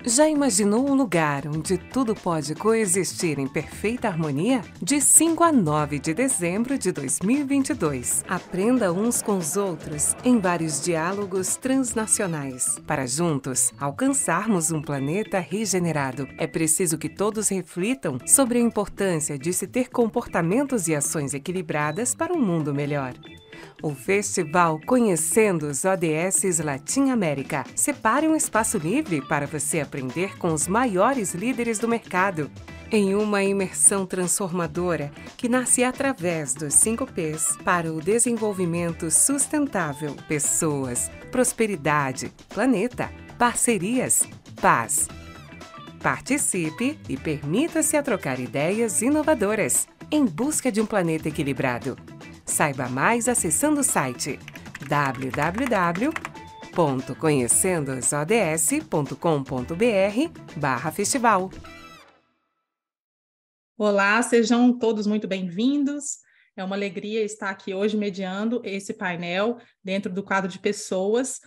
Já imaginou um lugar onde tudo pode coexistir em perfeita harmonia? De 5 a 9 de dezembro de 2022. Aprenda uns com os outros em vários diálogos transnacionais. Para juntos alcançarmos um planeta regenerado, é preciso que todos reflitam sobre a importância de se ter comportamentos e ações equilibradas para um mundo melhor. O Festival Conhecendo os ODS Latin América. Separe um espaço livre para você aprender com os maiores líderes do mercado. Em uma imersão transformadora que nasce através dos 5 P's para o desenvolvimento sustentável, pessoas, prosperidade, planeta, parcerias, paz. Participe e permita-se a trocar ideias inovadoras em busca de um planeta equilibrado. Saiba mais acessando o site www.conhecendosods.com.br/festival. Olá, sejam todos muito bem-vindos. É uma alegria estar aqui hoje mediando esse painel dentro do quadro de pessoas.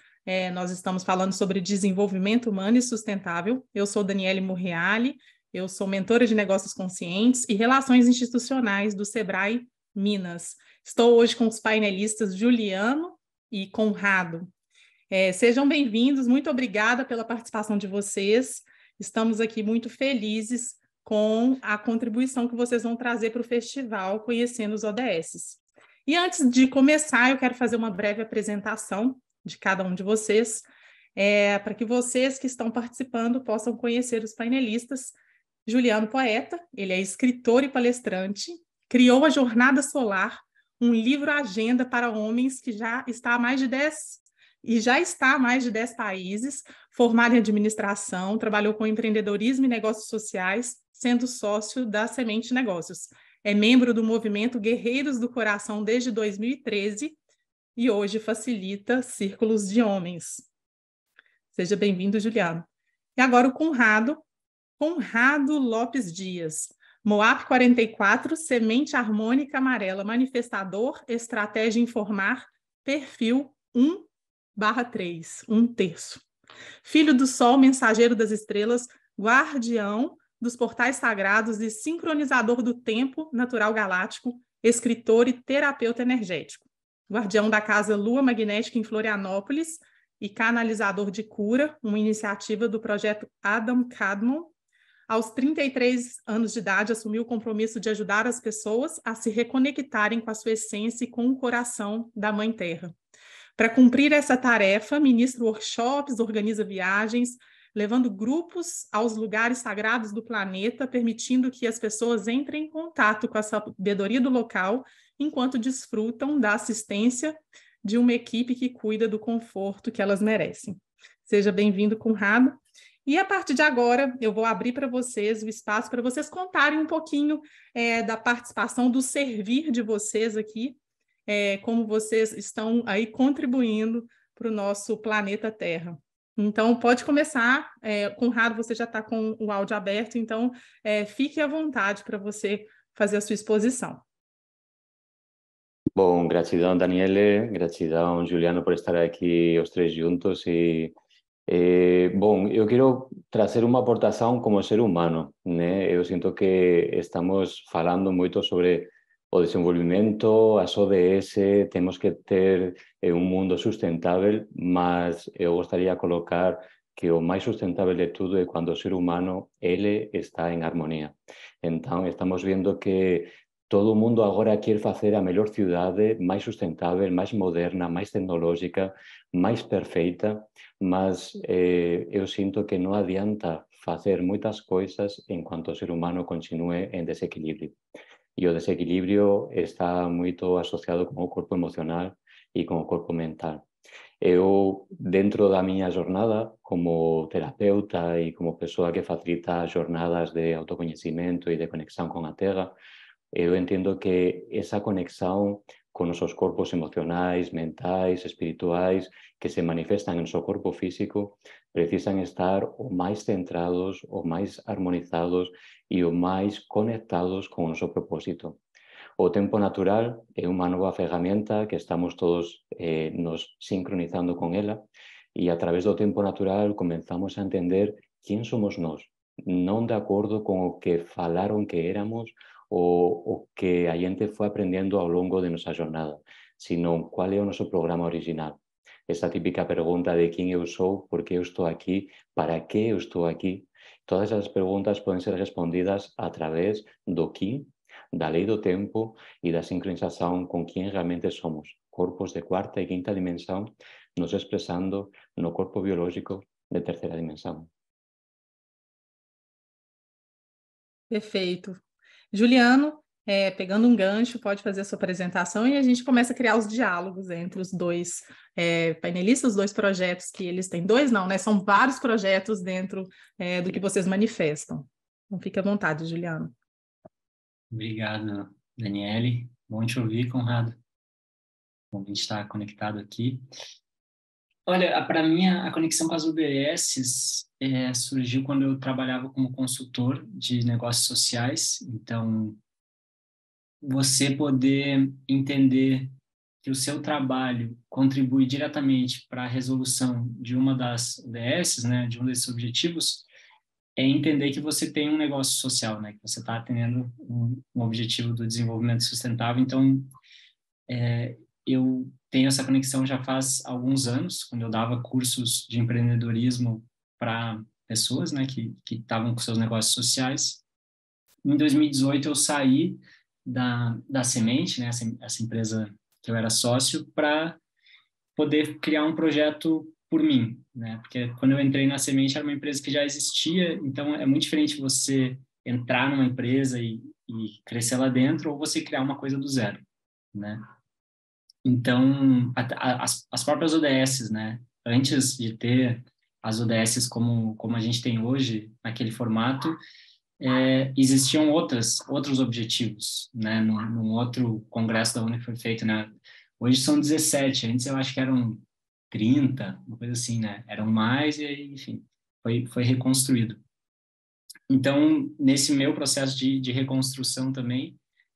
Nós estamos falando sobre desenvolvimento humano e sustentável. Eu sou Daniele Murriali, eu sou mentora de negócios conscientes e relações institucionais do Sebrae Minas. Estou hoje com os painelistas Juliano e Conrado. Sejam bem-vindos, muito obrigada pela participação de vocês. Estamos aqui muito felizes com a contribuição que vocês vão trazer para o festival Conhecendo os ODS. E antes de começar, eu quero fazer uma breve apresentação de cada um de vocês, para que vocês que estão participando possam conhecer os painelistas. Juliano Poeta, ele é escritor e palestrante, criou a Jornada Solar, um livro-agenda para homens que já está há mais de 10 países, formado em administração, trabalhou com empreendedorismo e negócios sociais, sendo sócio da Semente Negócios. É membro do movimento Guerreiros do Coração desde 2013 e hoje facilita círculos de homens. Seja bem-vindo, Juliano. E agora o Conrado Lopes Dias. Moap 44, Semente Harmônica Amarela, Manifestador, Estratégia Informar, Perfil 1/3, 1/3. Filho do Sol, Mensageiro das Estrelas, Guardião dos Portais Sagrados e Sincronizador do Tempo Natural Galáctico, escritor e terapeuta energético. Guardião da Casa Lua Magnética em Florianópolis e canalizador de cura, uma iniciativa do projeto Adam Kadmon. Aos 33 anos de idade, assumiu o compromisso de ajudar as pessoas a se reconectarem com a sua essência e com o coração da Mãe Terra. Para cumprir essa tarefa, ministra workshops, organiza viagens, levando grupos aos lugares sagrados do planeta, permitindo que as pessoas entrem em contato com a sabedoria do local, enquanto desfrutam da assistência de uma equipe que cuida do conforto que elas merecem. Seja bem-vindo, Conrado. E a partir de agora, eu vou abrir para vocês o espaço para vocês contarem um pouquinho da participação, do servir de vocês aqui, como vocês estão aí contribuindo para o nosso planeta Terra. Então, pode começar. Conrado, você já está com o áudio aberto, então fique à vontade para você fazer a sua exposição. Bom, gratidão, Daniele, gratidão, Juliano, por estar aqui os três juntos e bom, eu quero trazer uma aportação como ser humano, né? Eu sinto que estamos falando muito sobre o desenvolvimento, as ODS, temos que ter um mundo sustentável, mas eu gostaria de colocar que o mais sustentável de tudo é quando o ser humano, ele está em harmonia. Então, estamos vendo que todo mundo agora quer fazer a melhor cidade, mais sustentável, mais moderna, mais tecnológica, mais perfeita, mas eu sinto que não adianta fazer muitas coisas enquanto o ser humano continue em desequilíbrio. E o desequilíbrio está muito associado com o corpo emocional e com o corpo mental. Eu, dentro da minha jornada, como terapeuta e como pessoa que facilita jornadas de autoconhecimento e de conexão com a Terra, eu entendo que essa conexão com nossos corpos emocionais, mentais, espirituais, que se manifestam em nosso corpo físico, precisam estar o mais centrados, o mais harmonizados e o mais conectados com o nosso propósito. O tempo natural é uma nova ferramenta que estamos todos nos sincronizando com ela E através do tempo natural comenzamos a entender quem somos nós, não de acordo com o que falaram que éramos ou o que a gente foi aprendendo ao longo de nossa jornada, sino qual é o nosso programa original. Essa típica pergunta de quem eu sou, por que eu estou aqui, para que eu estou aqui. Todas essas perguntas podem ser respondidas através do Ki, da lei do tempo e da sincronização com quem realmente somos. Corpos de quarta e quinta dimensão nos expressando no corpo biológico de terceira dimensão. Perfeito. Juliano, pegando um gancho, pode fazer a sua apresentação e a gente começa a criar os diálogos entre os dois painelistas, os dois projetos que eles têm. Dois não, né? São vários projetos dentro do que vocês manifestam. Então, fique à vontade, Juliano. Obrigado, Daniele. Bom te ouvir, Conrado. Bom a gente estar conectado aqui. Olha, para mim, a conexão com as UDSs surgiu quando eu trabalhava como consultor de negócios sociais. Então, você poder entender que o seu trabalho contribui diretamente para a resolução de uma das UDSs, né, de um desses objetivos, é entender que você tem um negócio social, né, que você está atendendo um objetivo do desenvolvimento sustentável. Então, eu tenho essa conexão já faz alguns anos, quando eu dava cursos de empreendedorismo para pessoas, né, que estavam com seus negócios sociais. Em 2018, eu saí da Semente, né, essa empresa que eu era sócio, para poder criar um projeto por mim, né, porque quando eu entrei na Semente era uma empresa que já existia, então é muito diferente você entrar numa empresa e crescer lá dentro ou você criar uma coisa do zero, né. Então, as próprias ODSs, né? Antes de ter as ODSs como a gente tem hoje, naquele formato, existiam outros objetivos, né? Num outro congresso da UNE que foi feito, né? Hoje são 17, antes eu acho que eram 30, uma coisa assim, né? Eram mais e, enfim, foi reconstruído. Então, nesse meu processo de reconstrução também,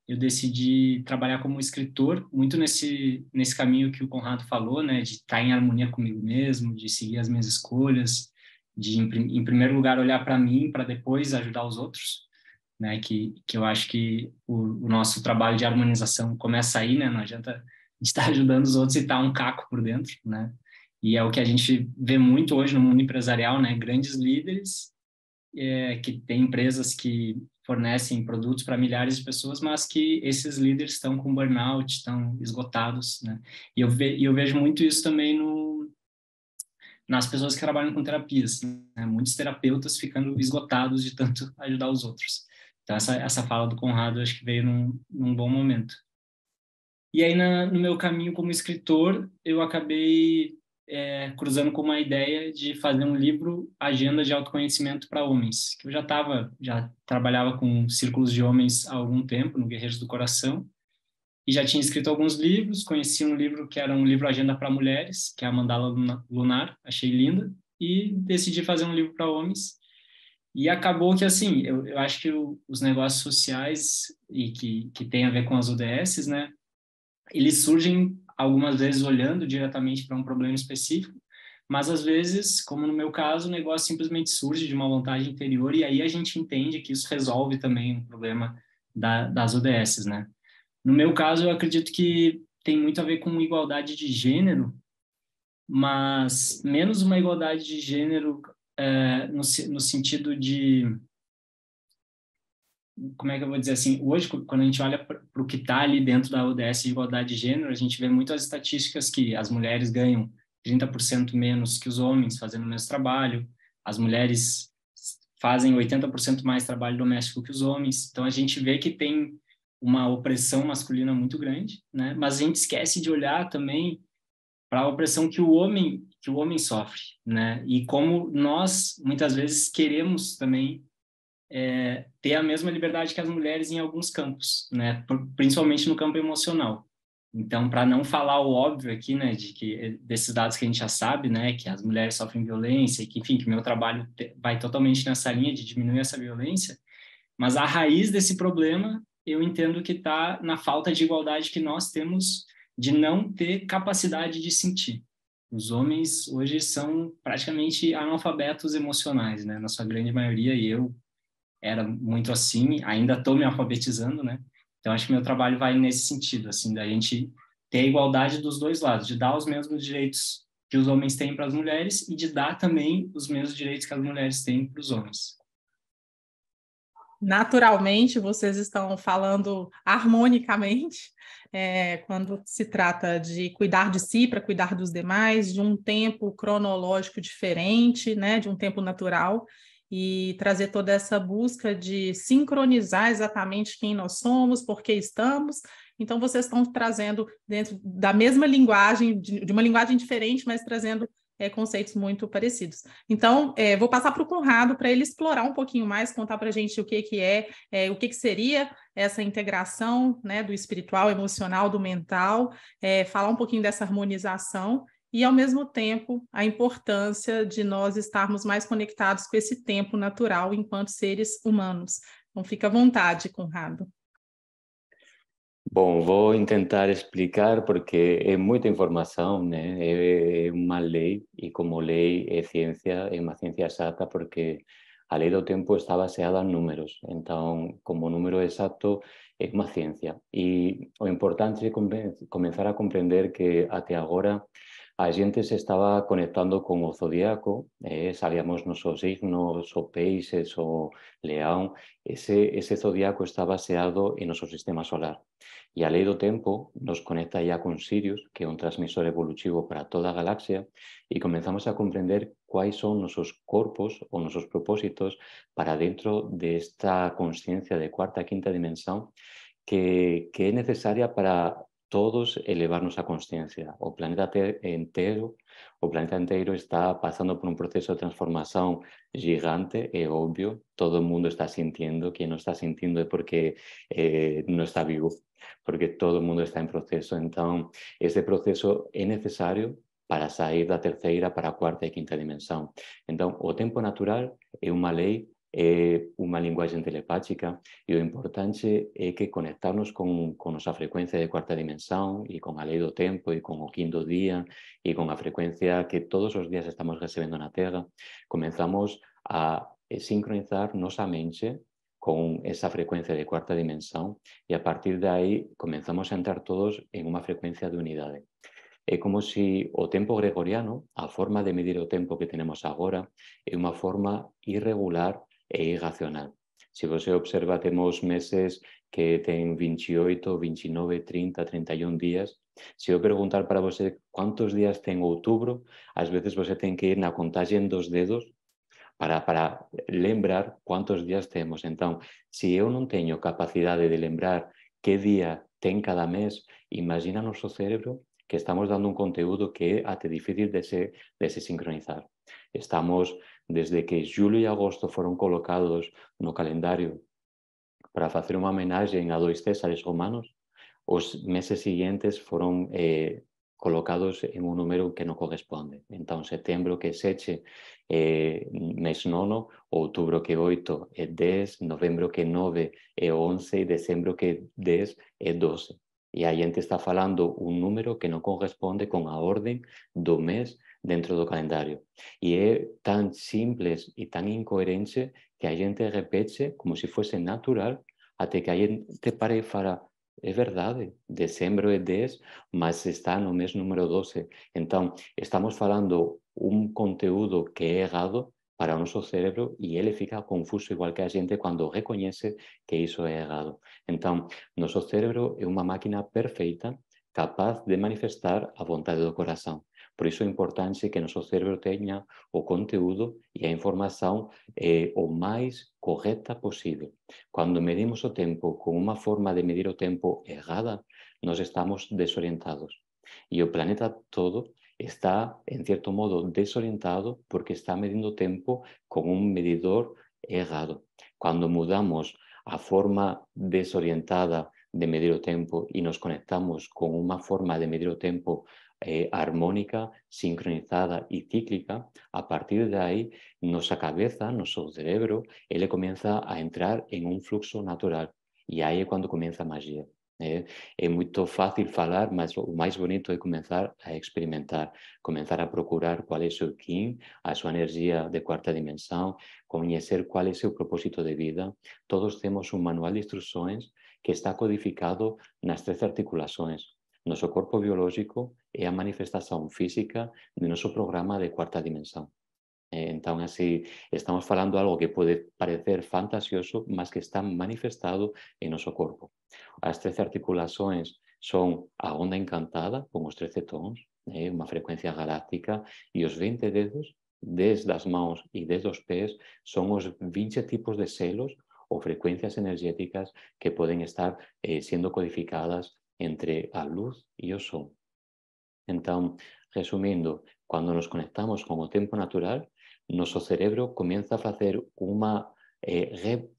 eu decidi trabalhar como escritor, muito nesse caminho que o Conrado falou, né, de estar em harmonia comigo mesmo, de seguir as minhas escolhas, de, em primeiro lugar, olhar para mim, para depois ajudar os outros, né, que eu acho que o nosso trabalho de harmonização começa aí, né, não adianta a gente estar ajudando os outros e estar um caco por dentro, né, e é o que a gente vê muito hoje no mundo empresarial, né, grandes líderes que tem empresas que fornecem produtos para milhares de pessoas, mas que esses líderes estão com burnout, estão esgotados, né? E eu vejo muito isso também nas pessoas que trabalham com terapias, né? Muitos terapeutas ficando esgotados de tanto ajudar os outros. Então, essa fala do Conrado, eu acho que veio num bom momento. E aí, no meu caminho como escritor, eu acabei cruzando com uma ideia de fazer um livro Agenda de Autoconhecimento para Homens, que eu já trabalhava com círculos de homens há algum tempo, no Guerreiros do Coração, e já tinha escrito alguns livros, conheci um livro que era um livro Agenda para Mulheres, que é a Mandala Lunar, achei linda, e decidi fazer um livro para homens. E acabou que, assim, eu acho que os negócios sociais, e que tem a ver com as UDSs, né, eles surgem algumas vezes olhando diretamente para um problema específico, mas às vezes, como no meu caso, o negócio simplesmente surge de uma vontade interior e aí a gente entende que isso resolve também o problema das UDSs, né? No meu caso, eu acredito que tem muito a ver com igualdade de gênero, mas menos uma igualdade de gênero no sentido de... Como é que eu vou dizer assim? Hoje, quando a gente olha para o que está ali dentro da ODS de igualdade de gênero, a gente vê muitas estatísticas que as mulheres ganham 30% menos que os homens fazendo o mesmo trabalho, as mulheres fazem 80% mais trabalho doméstico que os homens. Então, a gente vê que tem uma opressão masculina muito grande, né? Mas a gente esquece de olhar também para a opressão que o homem sofre, né? E como nós, muitas vezes, queremos também ter a mesma liberdade que as mulheres em alguns campos, né? Principalmente no campo emocional. Então, para não falar o óbvio aqui, né, de que desses dados que a gente já sabe, né, que as mulheres sofrem violência e que, enfim, que meu trabalho vai totalmente nessa linha de diminuir essa violência, mas a raiz desse problema eu entendo que está na falta de igualdade que nós temos de não ter capacidade de sentir. Os homens hoje são praticamente analfabetos emocionais, né? Na sua grande maioria, e eu era muito assim, ainda estou me alfabetizando, né? Então, acho que meu trabalho vai nesse sentido, assim, da gente ter a igualdade dos dois lados, de dar os mesmos direitos que os homens têm para as mulheres e de dar também os mesmos direitos que as mulheres têm para os homens. Naturalmente, vocês estão falando harmonicamente, quando se trata de cuidar de si para cuidar dos demais, de um tempo cronológico diferente, né, de um tempo natural, e trazer toda essa busca de sincronizar exatamente quem nós somos, por que estamos. Então, vocês estão trazendo dentro da mesma linguagem, de uma linguagem diferente, mas trazendo conceitos muito parecidos. Então, vou passar para o Conrado para ele explorar um pouquinho mais, contar para a gente o que que seria essa integração, né, do espiritual, emocional, do mental, falar um pouquinho dessa harmonização e, ao mesmo tempo, a importância de nós estarmos mais conectados com esse tempo natural enquanto seres humanos. Então, fica à vontade, Conrado. Bom, vou tentar explicar porque é muita informação, né? É uma lei e como lei é ciência, é uma ciência exata porque a lei do tempo está baseada em números. Então, como número exato, é uma ciência. E o importante é começar a compreender que até agora a gente se estava conectando com o zodiaco, sabíamos nosos signos, o peixes, o leão. Ese zodiaco está baseado en noso sistema solar. E a lei do tempo nos conecta ya con Sirius, que é un transmisor evolutivo para toda a galaxia, e comenzamos a comprender quais son nosos corpos ou nosos propósitos para dentro desta consciencia de cuarta e quinta dimensión que é necesaria para todos elevarnos a consciencia. O planeta inteiro está pasando por un proceso de transformación gigante, é obvio, todo el mundo está sintiendo, quien no está sintiendo é porque no está vivo, porque todo el mundo está en proceso. Entón, ese proceso é necesario para sair da terceira para a cuarta e quinta dimensão. Entón, o tempo natural é unha lei, é unha linguaxe telepática e o importante é que conectarnos con nosa frecuencia de cuarta dimensão e con a lei do tempo e con o quinto día e con a frecuencia que todos os días estamos recebendo na Terra, comenzamos a sincronizar nosa mente con esa frecuencia de cuarta dimensão e a partir de aí comenzamos a entrar todos en unha frecuencia de unidade. É como se o tempo gregoriano, a forma de medir o tempo que tenemos agora, é unha forma irregular e irracional. Se você observa, temos meses que ten 28, 29, 30, 31 días. Se eu perguntar para você quantos días ten outubro, ás veces você ten que ir na contaxen dos dedos para lembrar quantos días temos. Entón, se eu non teño capacidade de lembrar que día ten cada mes, imagina noso cerebro que estamos dando un conteúdo que é até difícil de se sincronizar. Estamos, desde que julio e agosto foron colocados no calendario para facer unha homenaxe a dois Césares romanos, os meses seguintes foron colocados en un número que non corresponde. Entón, setembro que é 7 mes 9, outubro que 8 é 10, novembro que 9 é 11 e decembro que 10 é 12. E a gente está falando un número que non corresponde con a orden do mes dentro do calendario. E é tan simples e tan incoherente que a gente repete como se fosse natural até que a gente pare e fala é verdade, decembro é 10, mas está no mes número 12. Entón, estamos falando un conteúdo que é errado para o noso cerebro e ele fica confuso igual que a gente cando recoñece que iso é errado. Entón, noso cerebro é unha máquina perfeita capaz de manifestar a vontade do corazón. Por iso é importante que noso cerebro teña o conteúdo e a información o máis correcta posible. Cando medimos o tempo con unha forma de medir o tempo errada, nos estamos desorientados. E o planeta todo está, en cierto modo, desorientado porque está medindo o tempo con un medidor errado. Cando mudamos a forma desorientada de medir o tempo e nos conectamos con unha forma de medir o tempo armónica, sincronizada e cíclica, a partir de aí, nosa cabeza, noso cerebro, ele comienza a entrar en un fluxo natural. E aí é cando comienza a magia. É muito fácil falar, mas o mais bonito é começar a experimentar, começar a procurar qual é o seu Kim, a sua energia de quarta dimensão, conhecer qual é o seu propósito de vida. Todos temos um manual de instruções que está codificado nas 3 articulações. Nosso corpo biológico é a manifestação física de nosso programa de quarta dimensão. Então, assim, estamos falando de algo que pode parecer fantasioso, mas que está manifestado em nosso corpo. As 13 articulações são a onda encantada, com os 13 tons, uma frequência galáctica, e os 20 dedos, desde as mãos e desde os pés, são os 20 tipos de selos ou frequências energéticas que podem estar sendo codificadas entre a luz e o som. Então, resumindo, quando nos conectamos com o tempo natural, nosso cérebro começa a fazer uma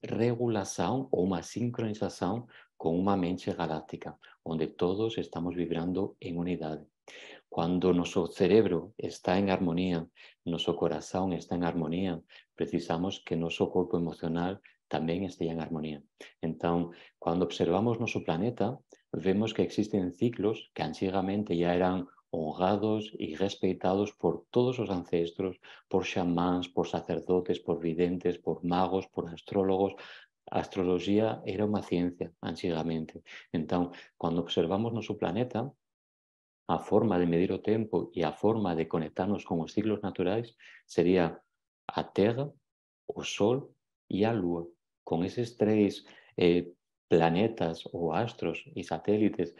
regulação ou uma sincronização com uma mente galáctica, onde todos estamos vibrando em unidade. Quando nosso cérebro está em harmonia, nosso coração está em harmonia, precisamos que nosso corpo emocional também esteja em harmonia. Então, quando observamos nosso planeta, vemos que existem ciclos que antigamente já eram honrados y respetados por todos los ancestros, por xamãs, por sacerdotes, por videntes, por magos, por astrólogos. A astrologia era uma ciência antigamente. Então, quando observamos nosso planeta, a forma de medir o tempo e a forma de conectarnos com os ciclos naturais seria a Terra, o Sol e a Lua. Com esses 3 planetas ou astros e satélites,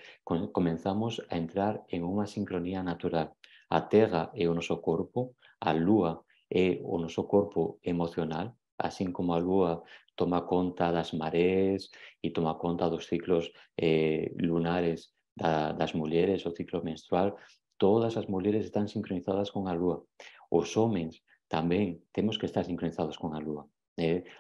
comenzamos a entrar en unha sincronía natural. A Terra é o noso corpo, a Lua é o noso corpo emocional, así como a Lua toma conta das marés e toma conta dos ciclos lunares das mulleres, o ciclo menstrual, todas as mulleres están sincronizadas con a Lua. Os homens tamén temos que estar sincronizados con a Lua.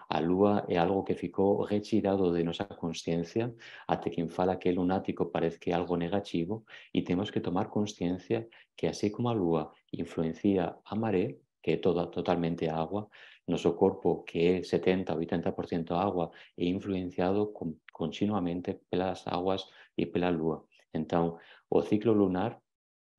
A Lua é algo que ficou retirado de nosa consciencia, até quen fala que é lunático parece que é algo negativo, e temos que tomar consciencia que así como a Lua influencia a maré, que é totalmente agua, noso corpo, que é 70-80% agua, é influenciado continuamente pelas aguas e pela Lua. Então, o ciclo lunar,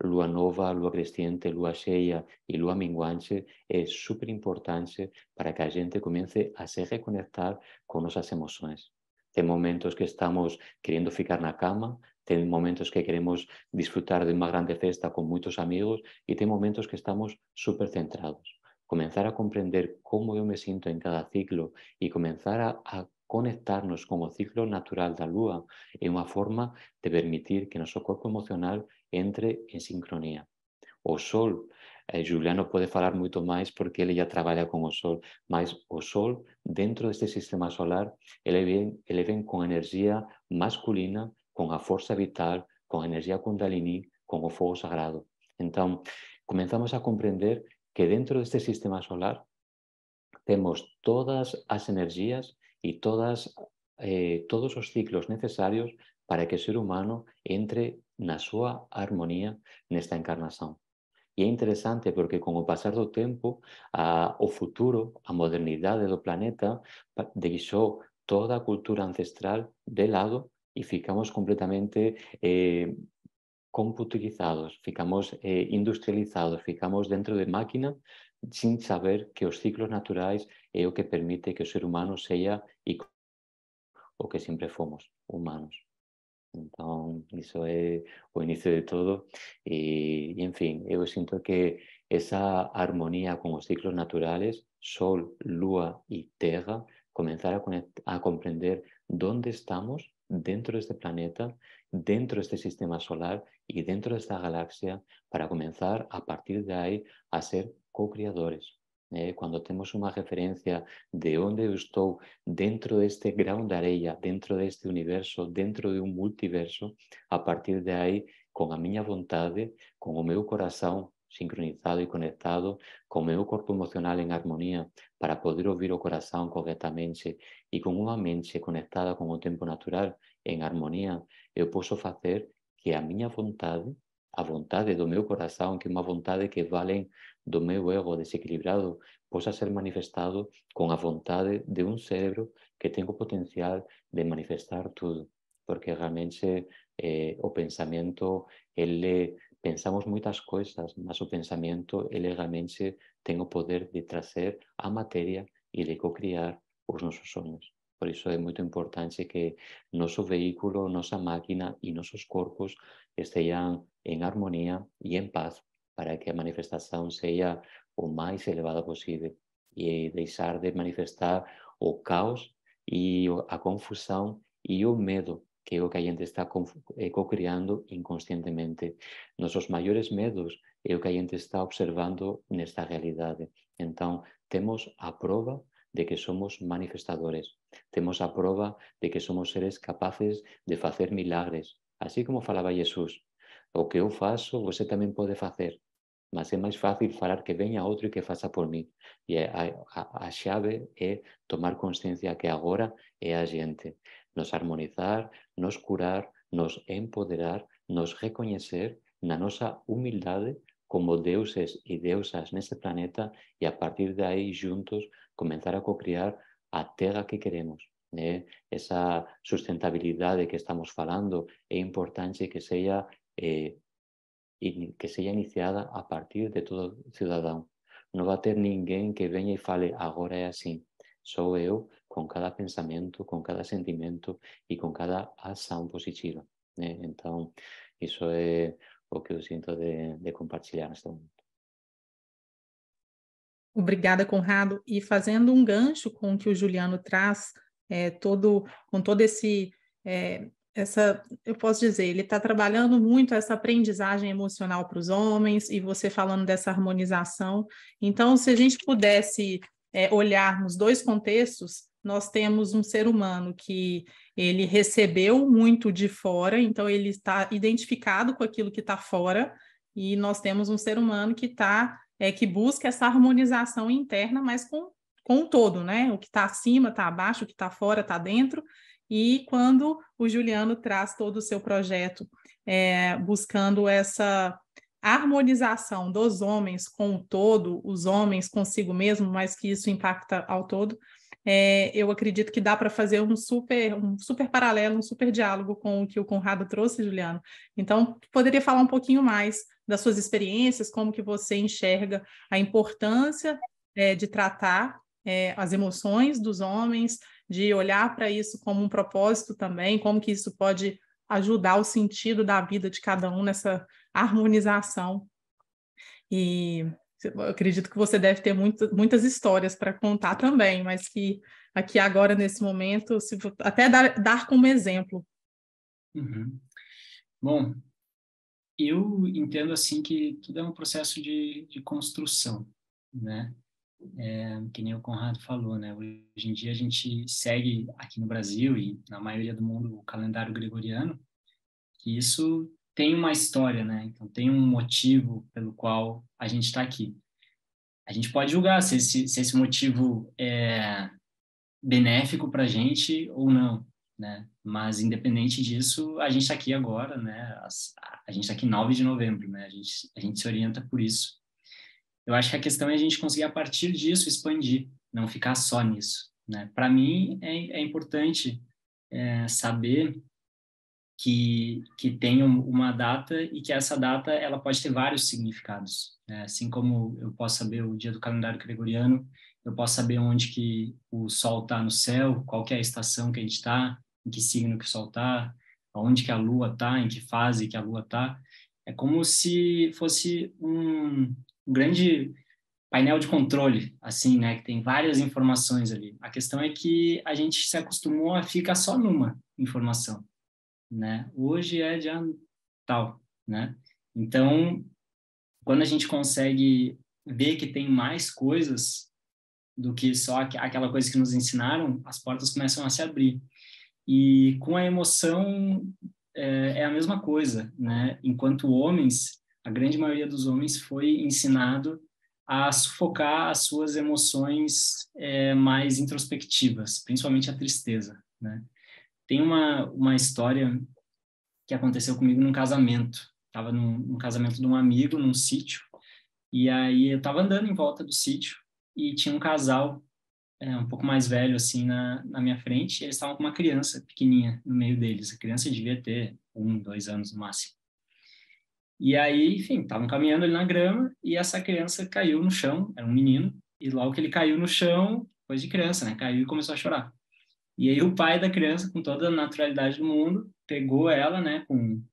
lua nova, lua crescente, lua cheia e lua minguante é super importante para que a gente comece a se reconectar com nossas emoções. Tem momentos que estamos querendo ficar na cama, tem momentos que queremos disfrutar de uma grande festa com muitos amigos e tem momentos que estamos super centrados. Comenzar a compreender como eu me sinto em cada ciclo e começar a conectarnos con o ciclo natural da Lua é unha forma de permitir que noso corpo emocional entre en sincronía. O Sol, Juliano pode falar moito máis porque ele já trabalha con o Sol, mas o Sol, dentro deste sistema solar, ele ven con enerxía masculina, con a forza vital, con a enerxía kundalini, con o fogo sagrado. Entón, comenzamos a comprender que dentro deste sistema solar temos todas as enerxías e todos os ciclos necesarios para que o ser humano entre na súa armonía nesta encarnación. E é interesante porque con o pasar do tempo, o futuro, a modernidade do planeta deixou toda a cultura ancestral de lado e ficamos completamente computarizados, ficamos industrializados, ficamos dentro de máquina sin saber que os ciclos naturais é o que permite que o ser humano seja o que sempre fomos, humanos. Então, isso é o início de todo e enfim, eu sinto que essa harmonia com os ciclos naturais, Sol, Lua e Terra, começar a compreender onde estamos dentro deste planeta, dentro deste sistema solar e dentro desta galáxia, para começar a partir de aí a ser co-criadores. Quando temos uma referência de onde eu estou dentro deste grão de areia, dentro deste universo, dentro de um multiverso, a partir de aí, com a minha vontade, com o meu coração sincronizado e conectado, com o meu corpo emocional em harmonia, para poder ouvir o coração corretamente e com uma mente conectada com o tempo natural em harmonia, eu posso fazer que a minha vontade, a vontade do meu coração, que é uma vontade que vai além do meu ego desequilibrado, possa ser manifestado com a vontade de um cérebro que tem o potencial de manifestar tudo. porque realmente o pensamento, pensamos muitas coisas, mas o pensamento, ele realmente tem o poder de trazer a matéria e de co-criar os nossos sonhos. Por isso é muito importante que nosso veículo, nossa máquina e nossos corpos estejam em harmonia e em paz, para que a manifestação seja o mais elevada possível e deixar de manifestar o caos e a confusão e o medo, que é o que a gente está co-criando inconscientemente. Nossos maiores medos é o que a gente está observando nesta realidade. Então, temos a prova de que somos manifestadores. Temos a prova de que somos seres capazes de fazer milagres. Assim como falava Jesus, o que eu faço, você também pode fazer. Mas é mais fácil falar que venha outro e que faça por mim. E a chave é tomar consciência que agora é a gente. Nos harmonizar, nos curar, nos empoderar, nos reconhecer na nossa humildade como deuses e deusas nesse planeta e a partir daí, juntos, começar a co-criar a terra que queremos. Essa sustentabilidade que estamos falando é importante que seja iniciada a partir de todo cidadão. Não vai ter ninguém que venha e fale agora é assim. Sou eu com cada pensamento, com cada sentimento e com cada ação positiva. Então, isso é o que eu sinto de compartilhar neste momento. Obrigada, Conrado. E fazendo um gancho com o que o Juliano traz, com todo esse... eu posso dizer, ele está trabalhando muito essa aprendizagem emocional para os homens e você falando dessa harmonização. Então, se a gente pudesse olhar nos dois contextos, nós temos um ser humano que ele recebeu muito de fora, então ele está identificado com aquilo que está fora, e nós temos um ser humano que que busca essa harmonização interna, mas com o todo, né? O que está acima está abaixo, o que está fora está dentro. E quando o Juliano traz todo o seu projeto buscando essa harmonização dos homens com o todo, os homens consigo mesmo, mas que isso impacta ao todo, eu acredito que dá para fazer um super paralelo, um super diálogo com o que o Conrado trouxe, Juliano. Então, poderia falar um pouquinho mais das suas experiências, como que você enxerga a importância de tratar as emoções dos homens, de olhar para isso como um propósito também, como que isso pode ajudar o sentido da vida de cada um nessa harmonização. E eu acredito que você deve ter muitas histórias para contar também, mas que aqui agora, nesse momento, até dar como exemplo. Uhum. Bom, eu entendo assim que tudo é um processo de construção, né? Que nem o Conrado falou, né? Hoje em dia a gente segue aqui no Brasil e na maioria do mundo o calendário gregoriano, que isso tem uma história, né? Então tem um motivo pelo qual a gente está aqui. A gente pode julgar se esse motivo é benéfico para a gente ou não, né? Mas independente disso, a gente está aqui agora, né? A gente está aqui 9 de novembro, né? A gente se orienta por isso. Eu acho que a questão é a gente conseguir, a partir disso, expandir, não ficar só nisso, né? Para mim, é importante saber que tem uma data e que essa data ela pode ter vários significados, né? Assim como eu posso saber o dia do calendário gregoriano, eu posso saber onde que o Sol está no céu, qual que é a estação que a gente está, em que signo que o Sol está, onde que a Lua está, em que fase que a Lua está. É como se fosse um grande painel de controle, assim, né? Que tem várias informações ali. A questão é que a gente se acostumou a ficar só numa informação, né? Hoje é dia tal, né? Então, quando a gente consegue ver que tem mais coisas do que só aquela coisa que nos ensinaram, as portas começam a se abrir. E com a emoção é a mesma coisa, né? Enquanto homens, a grande maioria dos homens foi ensinado a sufocar as suas emoções mais introspectivas, principalmente a tristeza, né? Tem uma história que aconteceu comigo num casamento. Estava num casamento de um amigo, num sítio, e aí eu estava andando em volta do sítio e tinha um casal um pouco mais velho, assim, na minha frente, e eles estavam com uma criança pequenininha no meio deles. A criança devia ter 1, 2 anos no máximo. E aí, enfim, estavam caminhando ali na grama e essa criança caiu no chão, era um menino, e logo que ele caiu no chão, coisa de criança, né? Caiu e começou a chorar. E aí o pai da criança, com toda a naturalidade do mundo, pegou ela, né?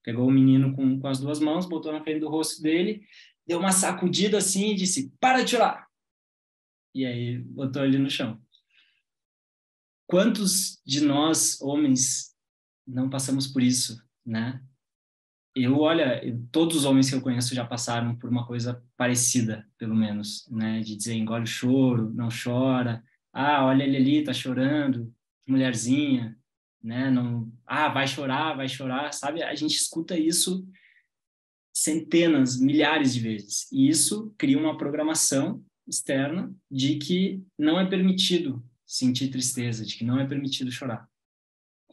Pegou o menino com as 2 mãos, botou na frente do rosto dele, deu uma sacudida assim e disse, para de chorar! E aí botou ele no chão. Quantos de nós, homens, não passamos por isso, né? Todos os homens que eu conheço já passaram por uma coisa parecida, pelo menos, né? De dizer, engole o choro, não chora. Ah, olha ele ali, tá chorando, mulherzinha, né? Não, vai chorar, sabe? A gente escuta isso centenas, milhares de vezes. E isso cria uma programação externa de que não é permitido sentir tristeza, de que não é permitido chorar.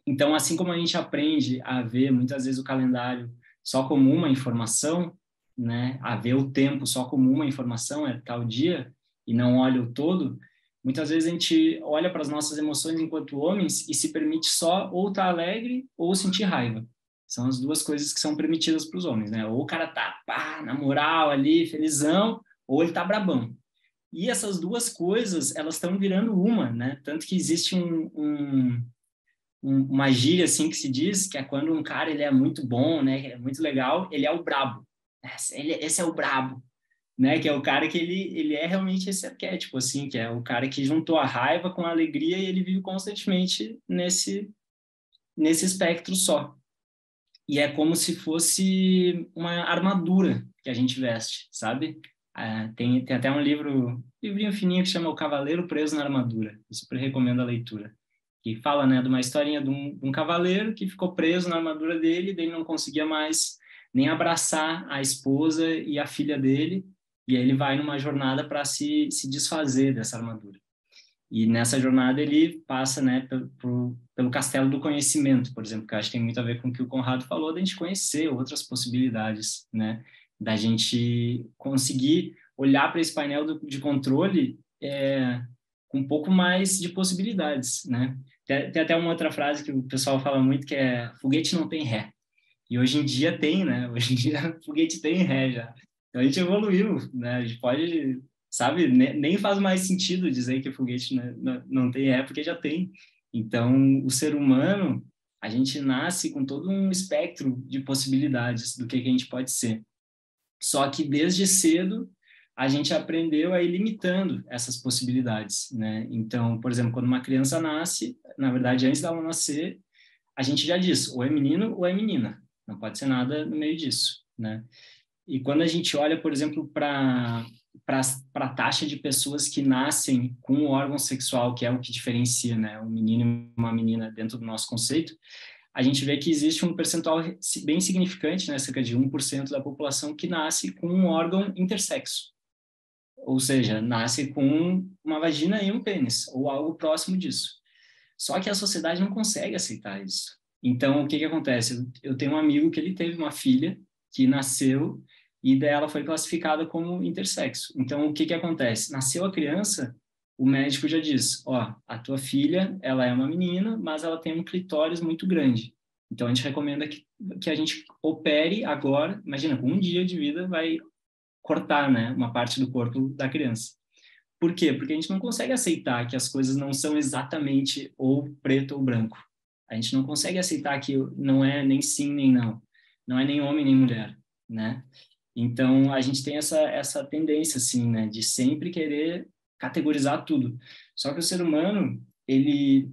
Então, assim como a gente aprende a ver muitas vezes o calendário só como uma informação, né, a ver o tempo só como uma informação, é tal dia, e não olha o todo, muitas vezes a gente olha para as nossas emoções enquanto homens e se permite só ou estar alegre ou sentir raiva. São as 2 coisas que são permitidas para os homens, né? Ou o cara tá, na moral ali, felizão, ou ele tá brabão. E essas 2 coisas, elas estão virando uma, né? Tanto que existe uma gíria assim que se diz, que é quando um cara ele é muito bom, né, é muito legal, ele é o brabo. Esse é o brabo, né, que é o cara que ele é realmente esse arquétipo assim, que é o cara que juntou a raiva com a alegria e ele vive constantemente nesse espectro só. E é como se fosse uma armadura que a gente veste, sabe? Tem até um livrinho fininho que chama O Cavaleiro Preso na Armadura. Eu super recomendo a leitura. Que fala, né, de uma historinha de um cavaleiro que ficou preso na armadura dele, e daí não conseguia mais nem abraçar a esposa e a filha dele, e aí ele vai numa jornada para se desfazer dessa armadura. E nessa jornada ele passa, né, pelo castelo do conhecimento, por exemplo, que eu acho que tem muito a ver com o que o Conrado falou, da gente conhecer outras possibilidades, né, da gente conseguir olhar para esse painel de controle com um pouco mais de possibilidades, né? Tem até uma outra frase que o pessoal fala muito, que é foguete não tem ré. E hoje em dia tem, né? Hoje em dia foguete tem ré já. Então a gente evoluiu, né? A gente pode, sabe, nem faz mais sentido dizer que foguete não tem ré, porque já tem. Então o ser humano, a gente nasce com todo um espectro de possibilidades do que a gente pode ser. Só que desde cedo a gente aprendeu a ir limitando essas possibilidades, né? Então, por exemplo, quando uma criança nasce, na verdade, antes dela nascer, a gente já diz, ou é menino ou é menina. Não pode ser nada no meio disso, né? E quando a gente olha, por exemplo, para a taxa de pessoas que nascem com um órgão sexual, que é o que diferencia, né, um menino e uma menina dentro do nosso conceito, a gente vê que existe um percentual bem significante, né, cerca de 1% da população que nasce com um órgão intersexo. Ou seja, nasce com uma vagina e um pênis, ou algo próximo disso. Só que a sociedade não consegue aceitar isso. Então, o que acontece? Eu tenho um amigo que ele teve uma filha que nasceu e dela foi classificada como intersexo. Então, o que acontece? Nasceu a criança, o médico já diz, a tua filha, ela é uma menina, mas ela tem um clitóris muito grande. Então, a gente recomenda que a gente opere agora, imagina, com 1 dia de vida vai cortar, né, uma parte do corpo da criança. Por quê? Porque a gente não consegue aceitar que as coisas não são exatamente ou preto ou branco. A gente não consegue aceitar que não é nem sim nem não. Não é nem homem nem mulher, né? Então, a gente tem essa tendência, assim, né, de sempre querer categorizar tudo. Só que o ser humano, ele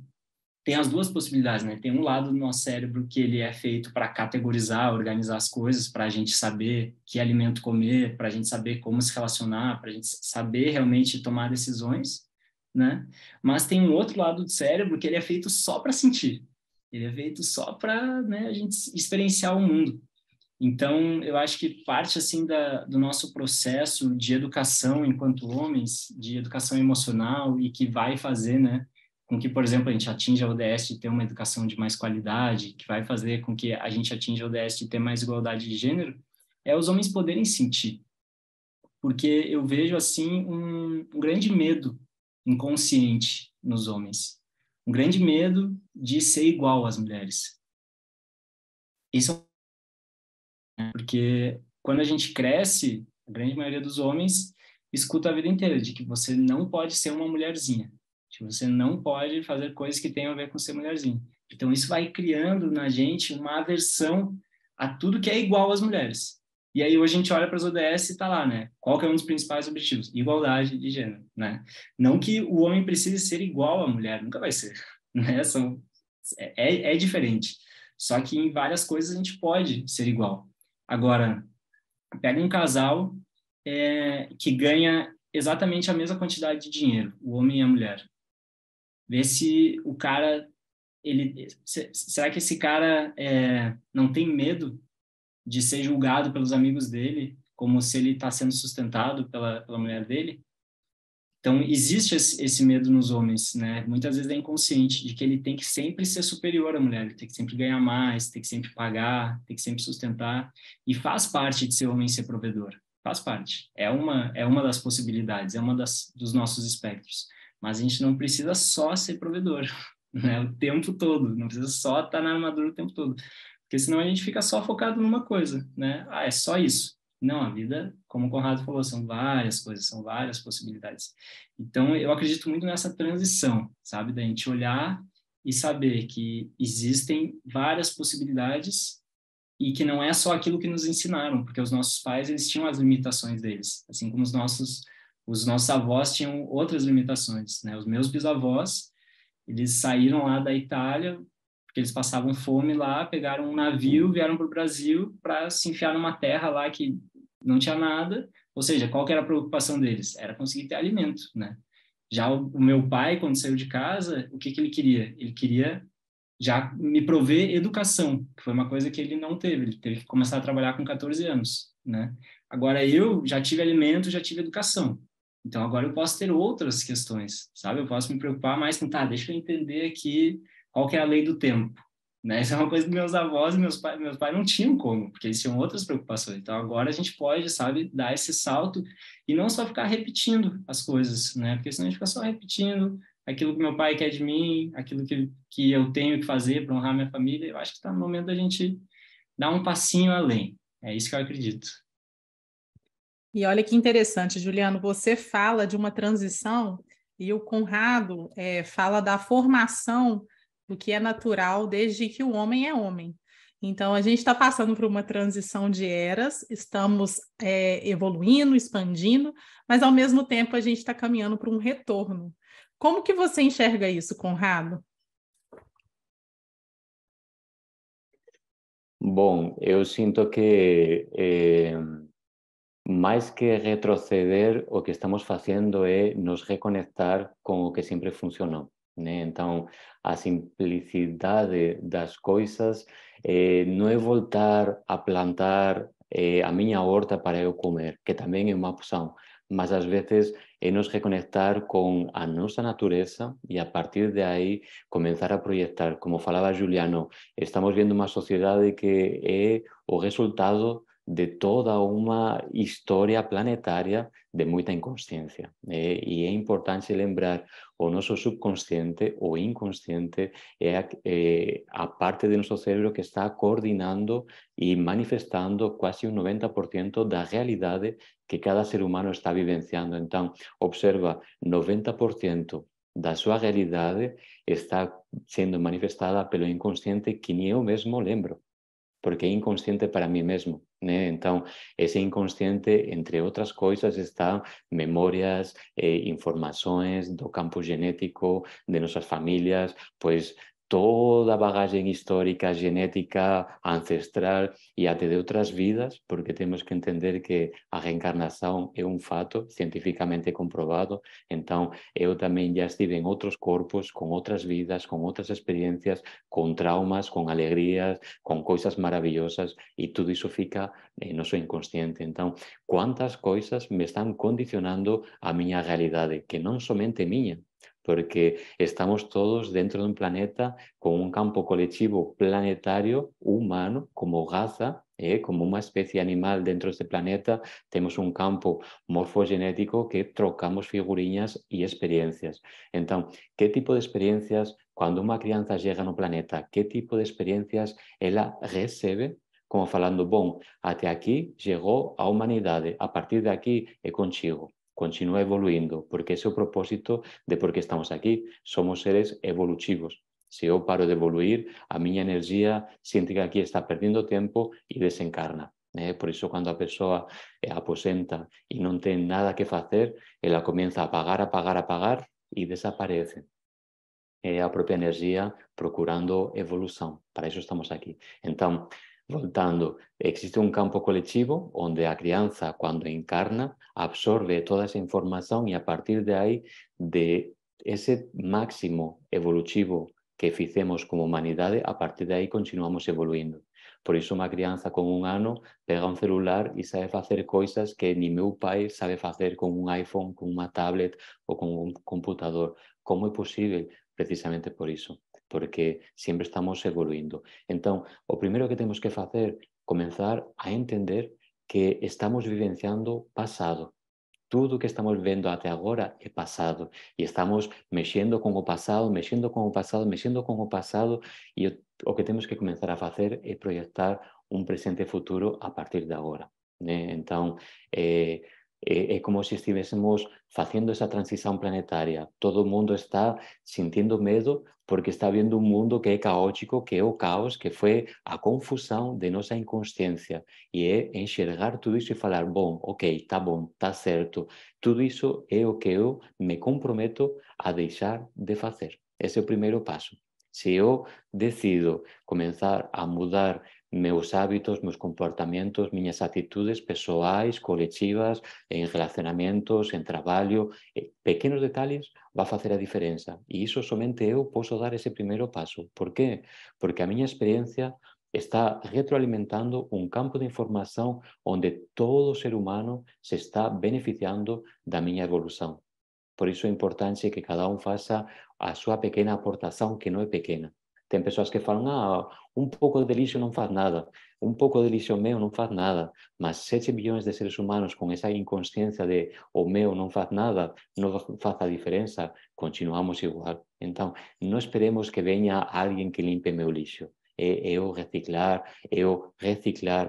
tem as 2 possibilidades, né? Tem um lado do nosso cérebro que ele é feito para categorizar, organizar as coisas, para a gente saber que alimento comer, para a gente saber como se relacionar, para a gente saber realmente tomar decisões, né? Mas tem um outro lado do cérebro que ele é feito só para sentir. Ele é feito só para, né, a gente experienciar o mundo. Então, eu acho que parte assim do nosso processo de educação enquanto homens, de educação emocional e que vai fazer, né, com que, por exemplo, a gente atinja a ODS de ter uma educação de mais qualidade, que vai fazer com que a gente atinja a ODS de ter mais igualdade de gênero, é os homens poderem sentir. Porque eu vejo, assim, um grande medo inconsciente nos homens? Um grande medo de ser igual às mulheres. Isso é porque quando a gente cresce, a grande maioria dos homens escuta a vida inteira de que você não pode ser uma mulherzinha, que você não pode fazer coisas que tenham a ver com ser mulherzinha. Então isso vai criando na gente uma aversão a tudo que é igual às mulheres. E aí hoje a gente olha para as ODS e tá lá, né? Qual que é um dos principais objetivos? Igualdade de gênero, né? Não que o homem precise ser igual à mulher, nunca vai ser, né? É diferente. Só que em várias coisas a gente pode ser igual. Agora, pega um casal que ganha exatamente a mesma quantidade de dinheiro, o homem e a mulher. Vê se o cara, será que esse cara não tem medo de ser julgado pelos amigos dele, como se ele está sendo sustentado pela mulher dele? Então, existe esse medo nos homens, né? Muitas vezes é inconsciente, de que ele tem que sempre ser superior à mulher, ele tem que sempre ganhar mais, tem que sempre pagar, tem que sempre sustentar. E faz parte de ser homem ser provedor. Faz parte. É uma das possibilidades, é uma dos nossos espectros. Mas a gente não precisa só ser provedor, né? O tempo todo. Não precisa só estar na armadura o tempo todo. Porque senão a gente fica só focado numa coisa, né? Ah, é só isso. Não, a vida, como o Conrado falou, são várias coisas, são várias possibilidades. Então, eu acredito muito nessa transição, sabe? Da gente olhar e saber que existem várias possibilidades e que não é só aquilo que nos ensinaram, porque os nossos pais, eles tinham as limitações deles, assim como os nossos avós tinham outras limitações, né? Os meus bisavós, eles saíram lá da Itália, porque eles passavam fome lá, pegaram um navio, vieram para o Brasil para se enfiar numa terra lá que não tinha nada, ou seja, qual que era a preocupação deles? Era conseguir ter alimento, né? Já o meu pai, quando saiu de casa, o que ele queria? Ele queria já me prover educação, que foi uma coisa que ele não teve, ele teve que começar a trabalhar com 14 anos, né? Agora eu já tive alimento, já tive educação, então agora eu posso ter outras questões, sabe? Eu posso me preocupar mais com, tá, deixa eu entender aqui qual que é a lei do tempo, né? Isso é uma coisa que meus avós e meus pais não tinham como, porque eles tinham outras preocupações. Então agora a gente pode, sabe, dar esse salto e não só ficar repetindo as coisas, né? Porque senão a gente fica só repetindo aquilo que meu pai quer de mim, aquilo que eu tenho que fazer para honrar minha família. Eu acho que está no momento da gente dar um passinho além. É isso que eu acredito. E olha que interessante, Juliano, você fala de uma transição e o Conrado fala da formação do que é natural desde que o homem é homem. Então, a gente está passando por uma transição de eras, estamos evoluindo, expandindo, mas, ao mesmo tempo, a gente está caminhando para um retorno. Como que você enxerga isso, Conrado? Bom, eu sinto que máis que retroceder, o que estamos facendo é nos reconectar con o que sempre funcionou, né? Então, a simplicidade das coisas non é voltar a plantar a miña horta para eu comer, que tamén é unha opción, mas ás veces é nos reconectar con a nosa natureza e a partir de aí comenzar a proyectar. Como falaba Juliano, estamos vendo unha sociedade que é o resultado de toda unha historia planetaria de moita inconsciencia. E é importante lembrar o noso subconsciente, o inconsciente, é a parte do noso cérebro que está coordinando e manifestando quase un 90% da realidade que cada ser humano está vivenciando. Então, observa, 90% da súa realidade está sendo manifestada pelo inconsciente que ni eu mesmo lembro, porque é inconsciente para mí mesmo, né? Então, ese inconsciente, entre outras coisas, está memorias, informações do campo genético de nossas famílias, pois toda a bagagem histórica, genética, ancestral e até de outras vidas, porque temos que entender que a reencarnação é um fato cientificamente comprovado. Então, eu também já estive em outros corpos, com outras vidas, com outras experiências, com traumas, com alegrias, com coisas maravillosas, e tudo isso fica no nosso inconsciente. Então, quantas coisas me estão condicionando a minha realidade, que não somente minha, porque estamos todos dentro de un planeta con un campo colectivo planetario humano como Gaza, como una especie animal dentro de este planeta, tenemos un campo morfogenético que trocamos figurinhas y experiencias. Entonces, ¿qué tipo de experiencias, cuando una crianza llega a un planeta, qué tipo de experiencias ela recebe? Como falando, bom, até aquí chegou a humanidade, a partir de aquí é contigo, continúa evoluindo, porque ese é o propósito de por que estamos aquí, somos seres evolutivos. Se eu paro de evoluir, a miña enerxía siente que aquí está perdendo tempo e desencarna. Por iso, cando a persoa aposenta e non ten nada que facer, ela comeza a apagar e desaparece. É a propia enerxía procurando evolución. Para iso estamos aquí. Entón, voltando, existe un campo colectivo onde a crianza, cando encarna, absorbe toda esa información e a partir de aí, de ese máximo evolutivo que ficemos como humanidade, a partir de aí continuamos evoluindo. Por iso, unha crianza con 1 ano pega un celular e sabe facer coisas que ni meu pai sabe facer con un iPhone, con unha tablet ou con un computador. Como é posible? Precisamente por iso, porque sempre estamos evoluindo. Entón, o primeiro que temos que facer, comenzar a entender que estamos vivenciando pasado. Tudo que estamos vendo até agora é pasado e estamos mexendo con o pasado, mexendo con o pasado, mexendo con o pasado e o que temos que comenzar a facer é proyectar un presente futuro a partir de agora. Entón, é como se estivésemos facendo esa transición planetaria. Todo o mundo está sintiendo medo porque está vendo un mundo que é caótico, que é o caos, que foi a confusão de nosa inconsciencia. E é enxergar tudo iso e falar, bom, ok, tá bom, tá certo. Tudo iso é o que eu me comprometo a deixar de facer. Ese é o primeiro paso. Se eu decido comenzar a mudar meus hábitos, meus comportamentos, miñas atitudes persoais, colectivas, en relacionamentos, en traballo, pequenos detalles va a facer a diferenza. E iso somente eu posso dar ese primeiro paso. Por qué? Porque a miña experiencia está retroalimentando un campo de información onde todo ser humano se está beneficiando da miña evolución. Por iso é importante que cada un faça a súa pequena aportación, que non é pequena. Ten persoas que falan, un pouco de lixo non faz nada, un pouco de lixo meu non faz nada, mas 7 billones de seres humanos con esa inconsciencia de o meu non faz nada, non faz a diferenza, continuamos igual. Entón, non esperemos que veña alguén que limpe meu lixo. É eu reciclar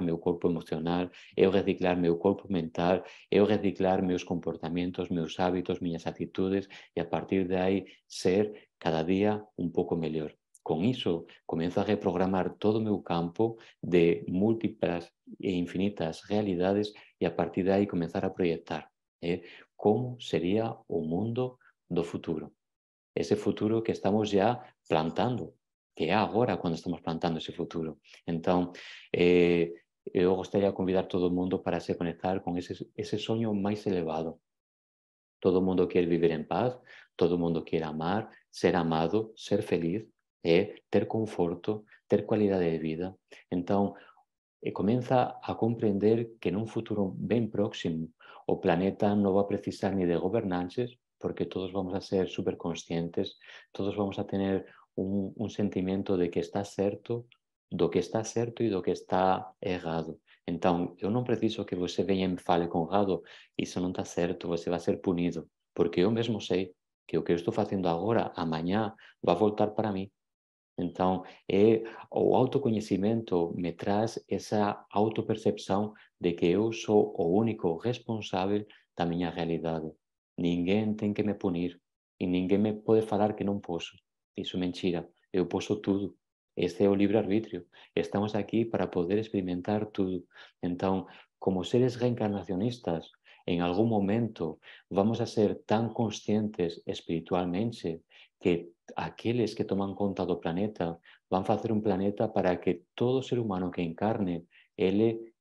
meu corpo emocional, eu reciclar meu corpo mental, eu reciclar meus comportamentos, meus hábitos, miñas atitudes e a partir de aí ser cada día un pouco mellor. Con iso, comezo a reprogramar todo o meu campo de múltiplas e infinitas realidades e a partir de aí comenzar a proyectar como sería o mundo do futuro. Ese futuro que estamos ya plantando, que é agora cando estamos plantando ese futuro. Entón, eu gostaria de convidar todo o mundo para se conectar con ese soño máis elevado. Todo o mundo quer viver en paz, todo o mundo quer amar, ser amado, ser feliz, ter conforto, ter cualidade de vida. Entón, comeza a comprender que nun futuro ben próximo o planeta non va a precisar ni de gobernantes, porque todos vamos a ser superconscientes, todos vamos a tener un sentimento de que está certo, do que está certo e do que está errado. Entón, eu non preciso que você veña e me fale con gado, iso non está certo, você vai ser punido, porque eu mesmo sei que o que eu estou facendo agora, amanhã, vai voltar para mí. Entón, o autocoñecimento me traz esa autopercepción de que eu sou o único responsável da miña realidade. Ninguén ten que me punir e ninguén me pode falar que non posso. Iso é mentira. Eu posso tudo. Este é o livre-arbitrio. Estamos aquí para poder experimentar tudo. Entón, como seres reencarnacionistas, en algún momento vamos a ser tan conscientes espiritualmente que aqueles que toman conta do planeta van facer un planeta para que todo ser humano que encarne, ele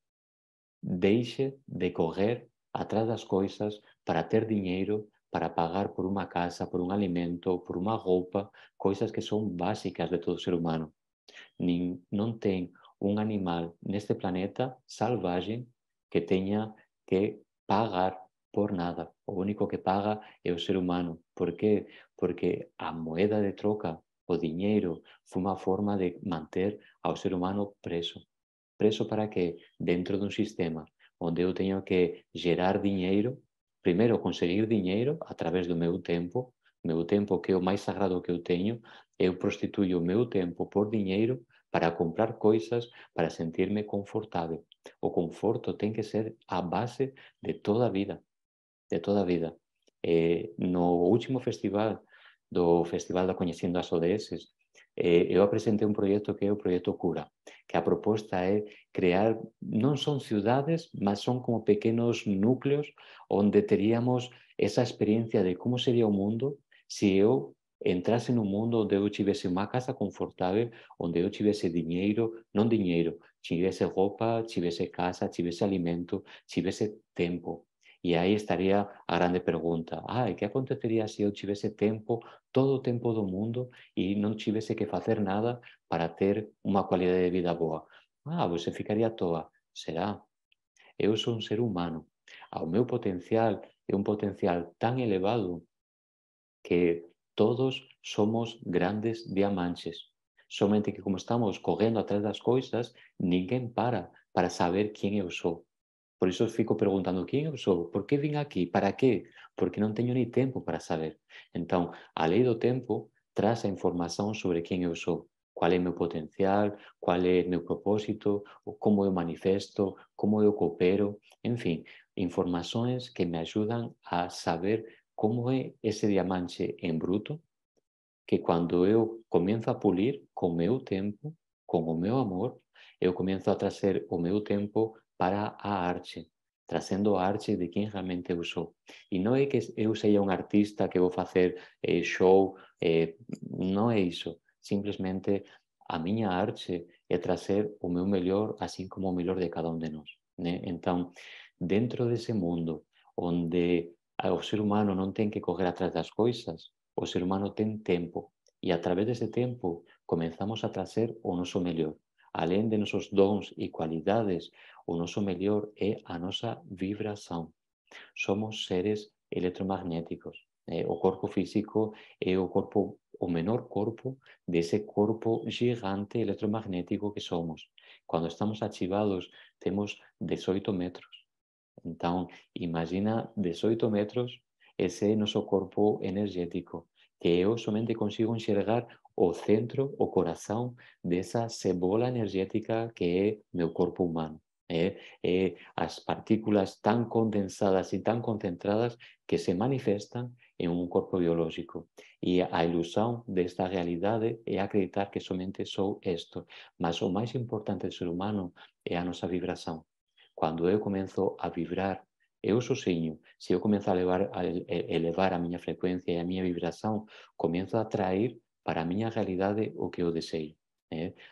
deixe de correr atrás das coisas para ter dinheiro, para pagar por unha casa, por un alimento, por unha roupa, coisas que son básicas de todo ser humano. Non ten un animal neste planeta salvaje que teña que pagar por nada. O único que paga é o ser humano. Por quê? Porque a moeda de troca, o dinheiro, foi uma forma de manter ao ser humano preso. Preso para quê? Dentro de um sistema onde eu tenho que gerar dinheiro, primeiro conseguir dinheiro através do meu tempo que é o mais sagrado que eu tenho, eu prostituo o meu tempo por dinheiro para comprar coisas, para sentir-me confortável. O conforto tem que ser a base de toda a vida, de toda a vida. No último festival, do Festival da Conhecendo as ODS, eu apresentei um projeto que é o Projeto Cura, que a proposta é criar, não são cidades, mas são como pequenos núcleos onde teríamos essa experiência de como seria o mundo se eu entrasse num mundo onde eu tivesse uma casa confortável, onde eu tivesse dinheiro, não dinheiro, tivesse roupa, tivesse casa, tivesse alimento, tivesse tempo. E aí estaria a grande pergunta. E que aconteceria se eu tivesse tempo, todo o tempo do mundo, e não tivesse que fazer nada para ter uma qualidade de vida boa? Você ficaria à toa. Será? Eu sou um ser humano. O meu potencial é um potencial tão elevado que todos somos grandes diamantes. Somente que como estamos correndo atrás das coisas, ninguém para saber quem eu sou. Por isso eu fico perguntando quem eu sou, por que vim aqui, para quê? Porque não tenho nem tempo para saber. Então, a lei do tempo traz a informação sobre quem eu sou, qual é meu potencial, qual é meu propósito, como eu manifesto, como eu coopero, enfim, informações que me ajudam a saber como é esse diamante em bruto, que quando eu começo a polir com o meu tempo, com o meu amor, eu começo a trazer o meu tempo para a arte, trazendo a arte de quem realmente eu sou. E não é que eu seja um artista que vou fazer show, não é isso. Simplesmente a minha arte é trazer o meu melhor, assim como o melhor de cada um de nós, né? Então, dentro desse mundo onde o ser humano não tem que correr atrás das coisas, o ser humano tem tempo. E através desse tempo, começamos a trazer o nosso melhor. Além de nossos dons e qualidades, o nosso melhor é a nossa vibração. Somos seres eletromagnéticos. O corpo físico é o menor corpo desse corpo gigante eletromagnético que somos. Quando estamos ativados, temos 18 metros. Então, imagina 18 metros, esse é nosso corpo energético, que eu somente consigo enxergar o centro, o coração dessa cebola energética que é meu corpo humano. As partículas tão condensadas e tão concentradas que se manifestam em um corpo biológico. E a ilusão desta realidade é acreditar que somente sou isto. Mas o mais importante do ser humano é a nossa vibração. Quando eu começo a vibrar, eu sozinho, se eu começo a elevar a minha frequência e a minha vibração, começo a atrair para a minha realidade o que eu desejo.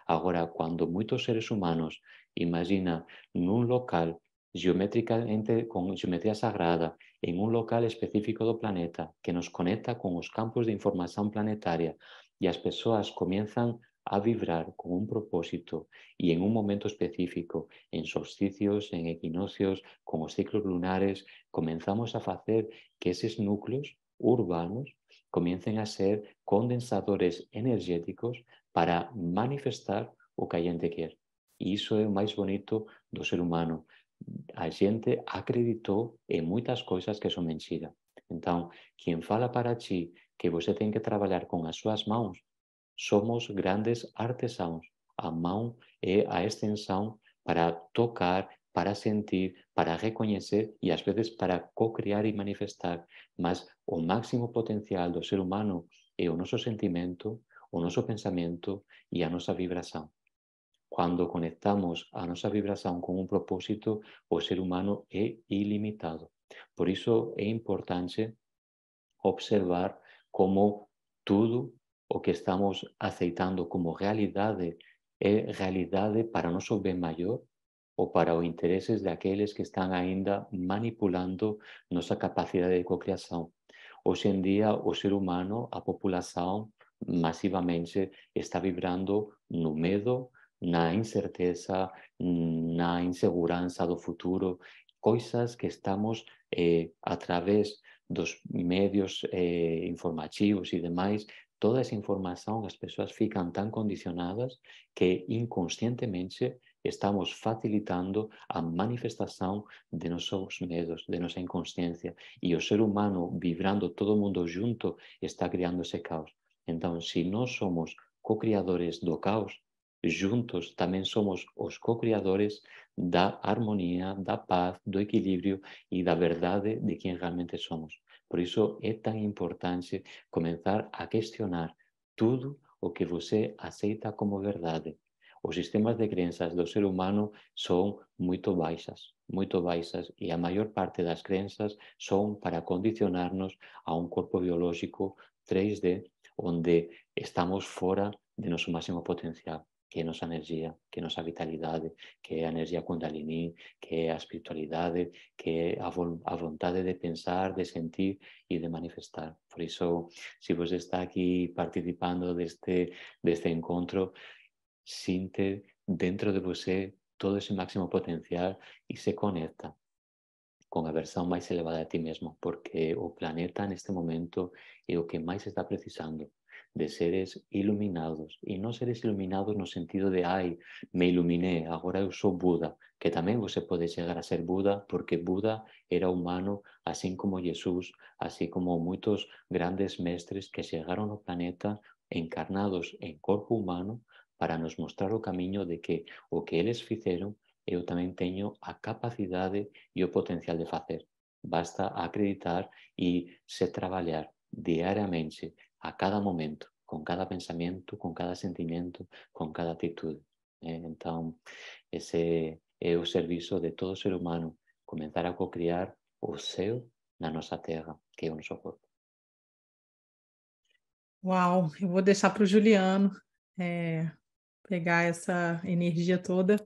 Agora, quando muitos seres humanos, imagina, num local geometricamente com geometria sagrada, em um local específico do planeta, que nos conecta com os campos de informação planetária, e as pessoas começam a vibrar com um propósito e em um momento específico, em solstícios, em equinócios, com os ciclos lunares, comenzamos a fazer que esses núcleos urbanos comecem a ser condensadores energéticos para manifestar o que a gente quer. E isso é o mais bonito do ser humano. A gente acreditou em muitas coisas que são mentira. Então, quem fala para ti que você tem que trabalhar com as suas mãos, somos grandes artesãos. A mão é a extensão para tocar, para sentir, para reconhecer e às vezes para co-criar e manifestar. Mas o máximo potencial do ser humano é o nosso sentimento, o nosso pensamento e a nossa vibração. Quando conectamos a nossa vibração com um propósito, o ser humano é ilimitado. Por isso é importante observar como tudo o que estamos aceitando como realidade é realidade para o nosso bem maior ou para os interesses daqueles que estão ainda manipulando nossa capacidade de cocriação. Hoje em dia, o ser humano, a população, massivamente está vibrando no medo, na incerteza, na insegurança do futuro, coisas que estamos, através dos medios informativos e demais, toda essa informação, as pessoas ficam tão condicionadas que inconscientemente estamos facilitando a manifestação de nossos medos, de nossa inconsciência. E o ser humano vibrando todo mundo junto está criando esse caos. Então, se nós somos co-criadores do caos, juntos também somos os co-criadores da harmonia, da paz, do equilíbrio e da verdade de quem realmente somos. Por isso é tão importante começar a questionar tudo o que você aceita como verdade. Os sistemas de crenças do ser humano são muito baixas, e a maior parte das crenças são para condicionar-nos a um corpo biológico 3D, onde estamos fora de nosso máximo potencial, que é nossa energia, que é nossa vitalidade, que é a energia Kundalini, que é a espiritualidade, que é a vontade de pensar, de sentir e de manifestar. Por isso, se você está aqui participando deste encontro, sinte dentro de você todo esse máximo potencial e se conecta com a versão mais elevada de ti mesmo, porque o planeta neste momento é o que mais está precisando de seres iluminados, e não seres iluminados no sentido de me iluminei, agora eu sou Buda, que também você pode chegar a ser Buda, porque Buda era humano, assim como Jesus, assim como muitos grandes mestres que chegaram ao planeta encarnados em corpo humano para nos mostrar o caminho de que o que eles fizeram, eu também tenho a capacidade e o potencial de fazer. Basta acreditar e se trabalhar diariamente, a cada momento, com cada pensamento, com cada sentimento, com cada atitude. Então, esse é o serviço de todo ser humano, começar a co-criar o céu na nossa terra, que é o nosso corpo. Uau, eu vou deixar para o Juliano pegar essa energia toda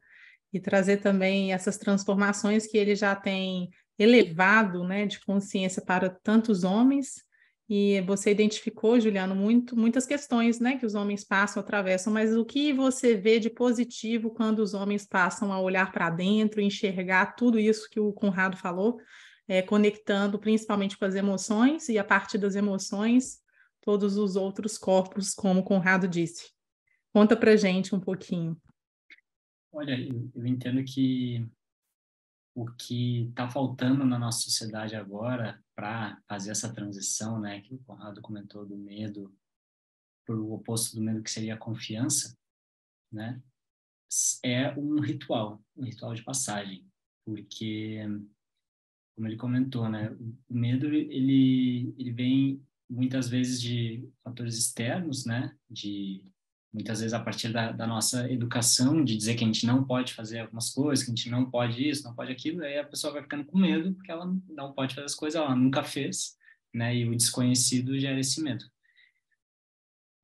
e trazer também essas transformações que ele já tem elevado, né, de consciência para tantos homens. E você identificou, Juliano, muitas questões, né, que os homens passam, atravessam, mas o que você vê de positivo quando os homens passam a olhar para dentro, enxergar tudo isso que o Conrado falou, conectando principalmente com as emoções e a partir das emoções todos os outros corpos, como o Conrado disse. Conta pra gente um pouquinho. Olha, eu entendo que o que está faltando na nossa sociedade agora para fazer essa transição, né, que o Conrado comentou do medo para o oposto do medo, que seria a confiança, né, é um ritual de passagem, porque, como ele comentou, né, o medo ele vem muitas vezes de fatores externos, né, muitas vezes a partir da nossa educação, de dizer que a gente não pode fazer algumas coisas, que a gente não pode isso, não pode aquilo, aí a pessoa vai ficando com medo porque ela não pode fazer as coisas, ela nunca fez, né? E o desconhecido gera esse medo.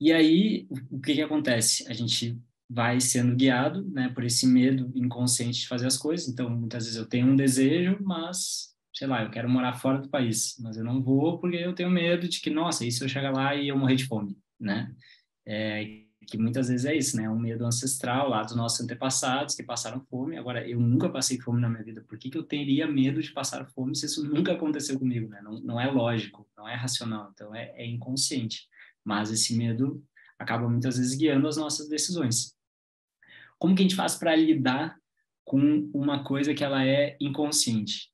E aí, o que acontece? A gente vai sendo guiado, né, por esse medo inconsciente de fazer as coisas. Então, muitas vezes eu tenho um desejo, mas, sei lá, eu quero morar fora do país, mas eu não vou porque eu tenho medo de que, nossa, e se eu chegar lá e eu morrer de fome, né? Que muitas vezes é isso, né? Um medo ancestral lá dos nossos antepassados que passaram fome. Agora, eu nunca passei fome na minha vida. Por que eu teria medo de passar fome se isso nunca aconteceu comigo, né? Não é lógico, não é racional. Então, é inconsciente. Mas esse medo acaba muitas vezes guiando as nossas decisões. Como que a gente faz para lidar com uma coisa que ela é inconsciente?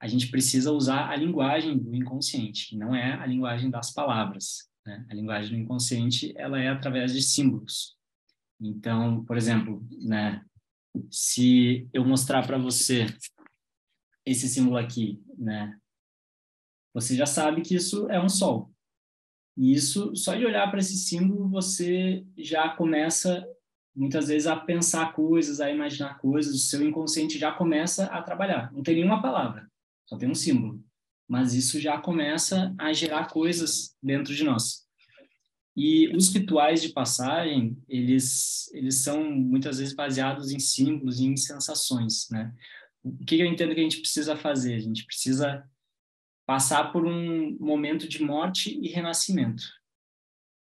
A gente precisa usar a linguagem do inconsciente, que não é a linguagem das palavras, né? A linguagem do inconsciente, ela é através de símbolos. Então, por exemplo, né, se eu mostrar para você esse símbolo aqui, né, você já sabe que isso é um sol. E isso, só de olhar para esse símbolo, você já começa, muitas vezes, a pensar coisas, a imaginar coisas, o seu inconsciente já começa a trabalhar. Não tem nenhuma palavra, só tem um símbolo. Mas isso já começa a gerar coisas dentro de nós. E os rituais de passagem, eles são muitas vezes baseados em símbolos e em sensações, né? O que eu entendo que a gente precisa fazer? A gente precisa passar por um momento de morte e renascimento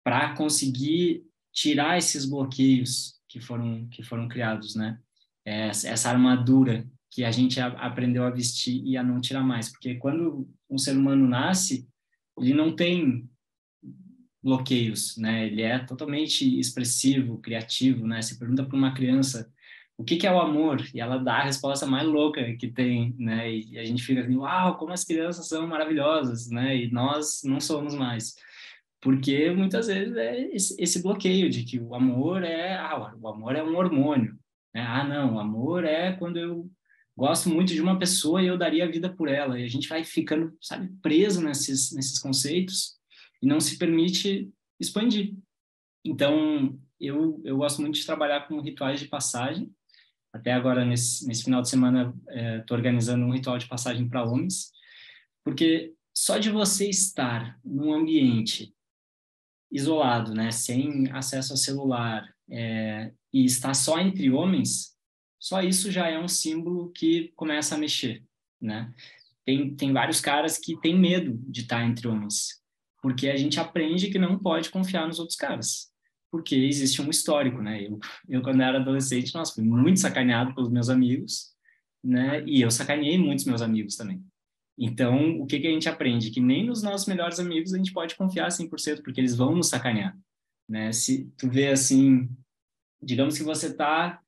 para conseguir tirar esses bloqueios que foram criados, né? Essa armadura que a gente aprendeu a vestir e a não tirar mais. Porque quando um ser humano nasce, ele não tem bloqueios, né? Ele é totalmente expressivo, criativo, né? Você pergunta para uma criança o que é o amor, e ela dá a resposta mais louca que tem, né? E a gente fica assim, uau, como as crianças são maravilhosas, né? E nós não somos mais. Porque muitas vezes é esse bloqueio de que o amor o amor é um hormônio, né? Ah, não, o amor é quando eu gosto muito de uma pessoa e eu daria a vida por ela. E a gente vai ficando, sabe, preso nesses conceitos e não se permite expandir. Então, eu gosto muito de trabalhar com rituais de passagem. Até agora, nesse final de semana, estou organizando um ritual de passagem para homens, porque só de você estar num ambiente isolado, né, sem acesso ao celular, e estar só entre homens, só isso já é um símbolo que começa a mexer, né? Tem vários caras que têm medo de estar entre homens, porque a gente aprende que não pode confiar nos outros caras, porque existe um histórico, né? Eu quando era adolescente, nossa, fui muito sacaneado pelos meus amigos, né? E eu sacaneei muitos meus amigos também. Então, o que a gente aprende? Que nem nos nossos melhores amigos a gente pode confiar 100%, porque eles vão nos sacanear, né? Se tu vê assim, digamos que você está